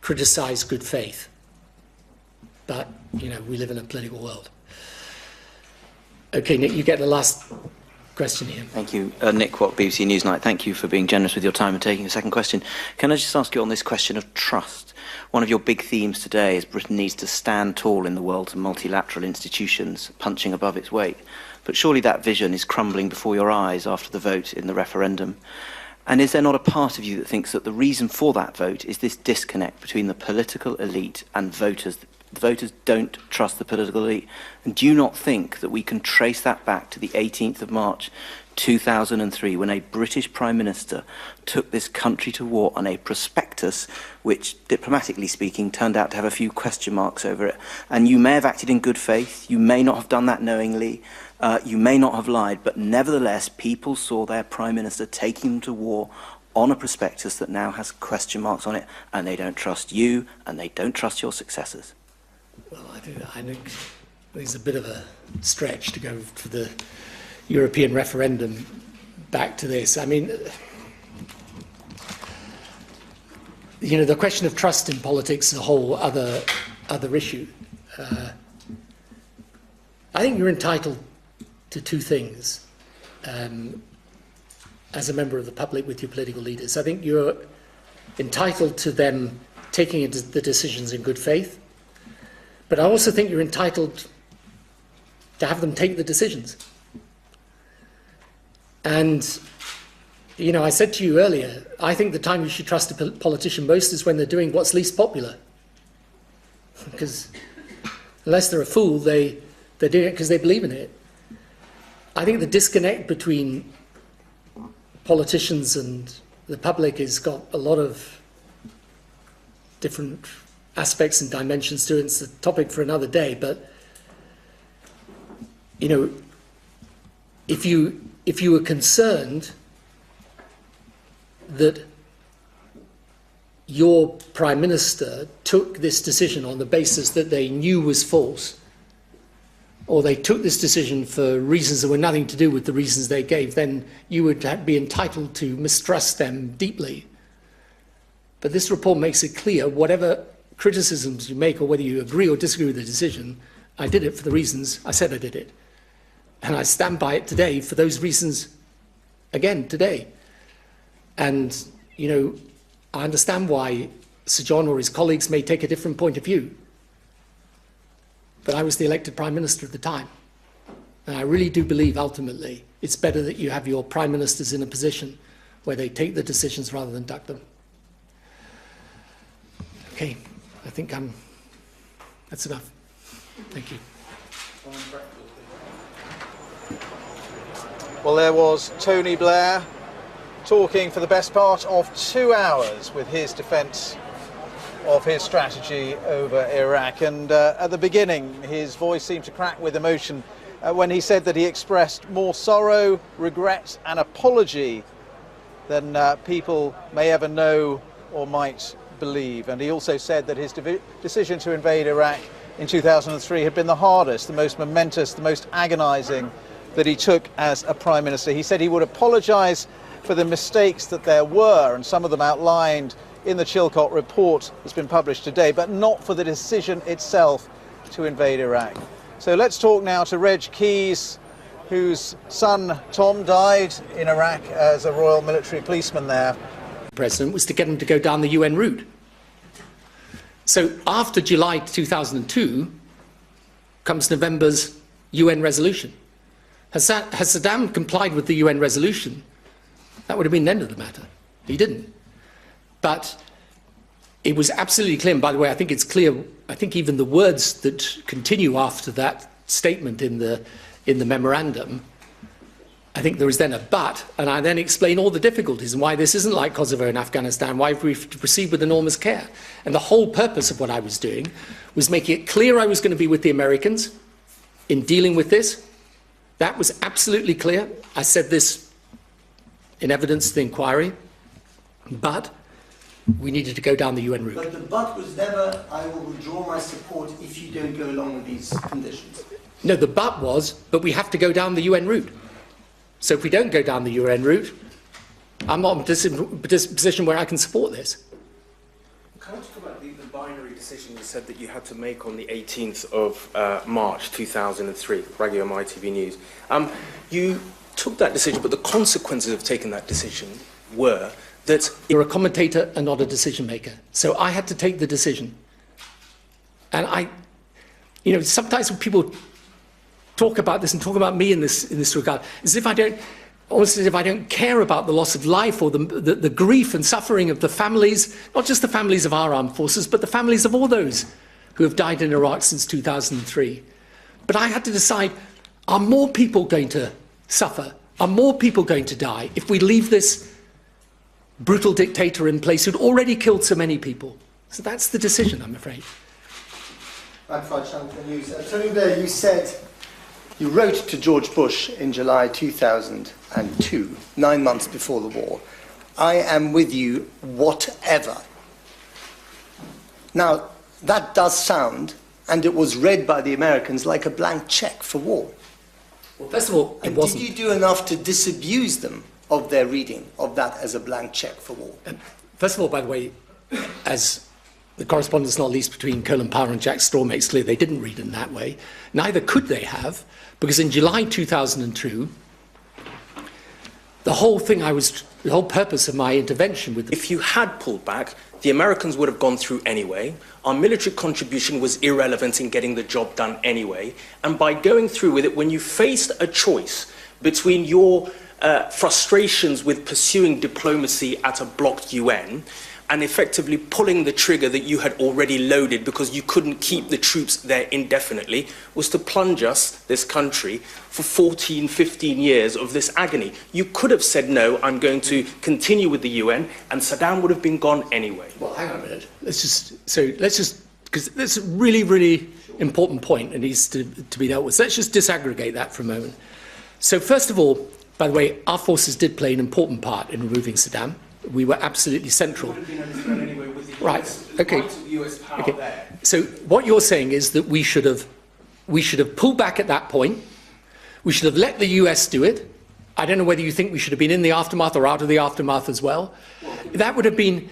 criticize good faith. But, we live in a political world. Okay, Nick, you get the last question here. Thank you. Nick Watt, BBC Newsnight. Thank you for being generous with your time and taking a second question. Can I just ask you on this question of trust? One of your big themes today is Britain needs to stand tall in the world's multilateral institutions, punching above its weight. But surely that vision is crumbling before your eyes after the vote in the referendum. And is there not a part of you that thinks that the reason for that vote is this disconnect between the political elite and voters? The voters don't trust the political elite. And do you not think that we can trace that back to the 18th of March 2003, when a British Prime Minister took this country to war on a prospectus which, diplomatically speaking, turned out to have a few question marks over it? And you may have acted in good faith, you may not have done that knowingly, you may not have lied, but nevertheless people saw their Prime Minister taking them to war on a prospectus that now has question marks on it, and they don't trust you, and they don't trust your successors. Well, I think it's a bit of a stretch to go for the European referendum back to this. I mean, you know, the question of trust in politics is a whole other issue. I think you're entitled to two things as a member of the public with your political leaders. I think you're entitled to them taking the decisions in good faith, but I also think you're entitled to have them take the decisions. And, you know, I said to you earlier, I think the time you should trust a politician most is when they're doing what's least popular. Because unless they're a fool, they're doing it because they believe in it. I think the disconnect between politicians and the public has got a lot of different aspects and dimensions to it. It's a topic for another day, but, you know, if you were concerned that your Prime Minister took this decision on the basis that they knew was false, or they took this decision for reasons that were nothing to do with the reasons they gave, then you would be entitled to mistrust them deeply. But this report makes it clear, whatever criticisms you make, or whether you agree or disagree with the decision, I did it for the reasons I said I did it. And I stand by it today for those reasons, again, today. And, you know, I understand why Sir John or his colleagues may take a different point of view. But I was the elected Prime Minister at the time. And I really do believe, ultimately, it's better that you have your Prime Ministers in a position where they take the decisions rather than duck them. Okay, I think that's enough. Thank you. Well, there was Tony Blair talking for the best part of 2 hours with his defence of his strategy over Iraq. And at the beginning, his voice seemed to crack with emotion when he said that he expressed more sorrow, regret and apology than people may ever know or might believe. And he also said that his decision to invade Iraq in 2003 had been the hardest, the most momentous, the most agonising that he took as a Prime Minister. He said he would apologise for the mistakes that there were, and some of them outlined in the Chilcot report that's been published today, but not for the decision itself to invade Iraq. So let's talk now to Reg Keyes, whose son Tom died in Iraq as a Royal Military Policeman there. The President was to get him to go down the UN route. So after July 2002 comes November's UN resolution. Has Saddam complied with the UN resolution? That would have been the end of the matter. He didn't. But it was absolutely clear, and by the way, I think it's clear, I think even the words that continue after that statement in the memorandum, I think there is then a but, and I then explain all the difficulties and why this isn't like Kosovo and Afghanistan, why we have to proceed with enormous care. And the whole purpose of what I was doing was making it clear I was going to be with the Americans in dealing with this. That was absolutely clear. I said this in evidence to the inquiry, but we needed to go down the UN route. But the but was never, I will withdraw my support if you don't go along with these conditions. No, the but was, but we have to go down the UN route. So if we don't go down the UN route, I'm not in a position where I can support this. Can I talk about the binary decision you said that you had to make on the 18th of March 2003, Radio My TV News? You took that decision, but the consequences of taking that decision were that you're a commentator and not a decision maker. So I had to take the decision. And you know, sometimes when people talk about this and talk about me in this regard, as if I don't care about the loss of life or the grief and suffering of the families, not just the families of our armed forces, but the families of all those who have died in Iraq since 2003. But I had to decide, are more people going to suffer? Are more people going to die if we leave this brutal dictator in place who'd already killed so many people? So that's the decision, I'm afraid. Tony Blair, you said, you wrote to George Bush in July 2002, 9 months before the war, I am with you, whatever. Now, that does sound, and it was read by the Americans, like a blank cheque for war. Well, first of all, it wasn't. Did you do enough to disabuse them of their reading of that as a blank cheque for war? First of all, by the way, as the correspondence not least between Colin Powell and Jack Straw makes clear, they didn't read it in that way. Neither could they have, because in July 2002, the whole purpose of my intervention with If you had pulled back, the Americans would have gone through anyway. Our military contribution was irrelevant in getting the job done anyway. And by going through with it, when you faced a choice between your frustrations with pursuing diplomacy at a blocked UN and effectively pulling the trigger that you had already loaded because you couldn't keep the troops there indefinitely, was to plunge us, this country, for 14, 15 years of this agony. You could have said, no, I'm going to continue with the UN, and Saddam would have been gone anyway. Well, hang on a minute. Because that's a really, really important point and needs to be dealt with. So let's just disaggregate that for a moment. So first of all, by the way, our forces did play an important part in removing Saddam. We were absolutely central. Right. Okay. Okay. So what you're saying is that we should have pulled back at that point. We should have let the US do it. I don't know whether you think we should have been in the aftermath or out of the aftermath as well. That would have been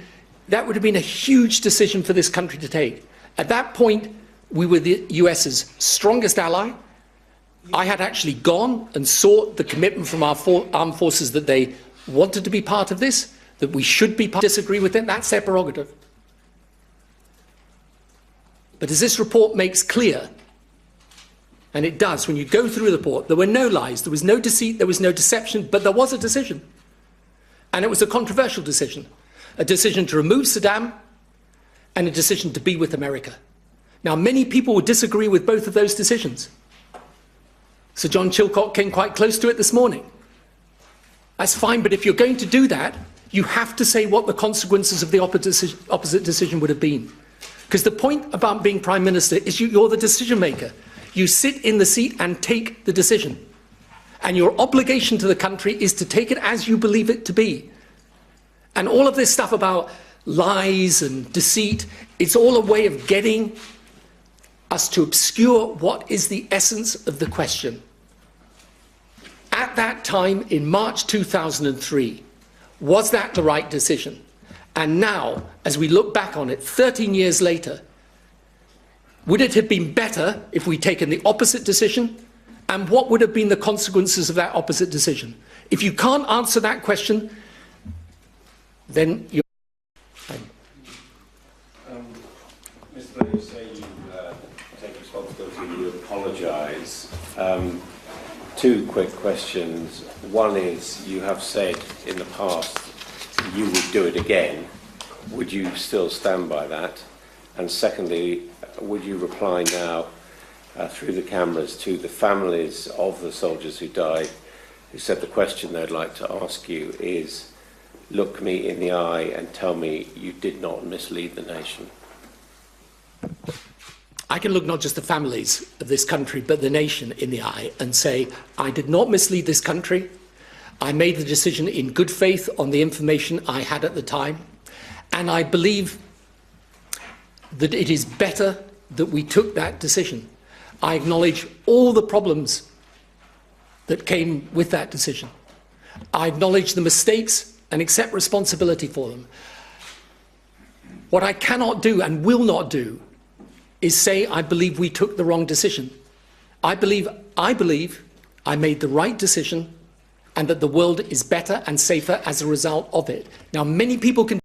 a huge decision for this country to take. At that point, we were the US's strongest ally. I had actually gone and sought the commitment from our armed forces that they wanted to be part of this, that we should be disagree with it. That's their prerogative. But as this report makes clear, and it does, when you go through the report, there were no lies, there was no deceit, there was no deception, but there was a decision. And it was a controversial decision. A decision to remove Saddam and a decision to be with America. Now, many people would disagree with both of those decisions. Sir John Chilcot came quite close to it this morning. That's fine, but if you're going to do that, you have to say what the consequences of the opposite decision would have been. Because the point about being Prime Minister is you're the decision maker. You sit in the seat and take the decision. And your obligation to the country is to take it as you believe it to be. And all of this stuff about lies and deceit, it's all a way of getting us to obscure what is the essence of the question. At that time, in March 2003, was that the right decision? And now, as we look back on it, 13 years later, would it have been better if we'd taken the opposite decision? And what would have been the consequences of that opposite decision? If you can't answer that question, then you're... Mr. Blair, you say you take responsibility and you apologise. Two quick questions. One is, you have said in the past you would do it again. Would you still stand by that? And secondly, would you reply now through the cameras to the families of the soldiers who died, who said the question they'd like to ask you is, look me in the eye and tell me you did not mislead the nation? I can look not just the families of this country, but the nation in the eye and say, I did not mislead this country. I made the decision in good faith on the information I had at the time. And I believe that it is better that we took that decision. I acknowledge all the problems that came with that decision. I acknowledge the mistakes and accept responsibility for them. What I cannot do and will not do is say I believe we took the wrong decision. I believe I made the right decision and that the world is better and safer as a result of it. Now, many people can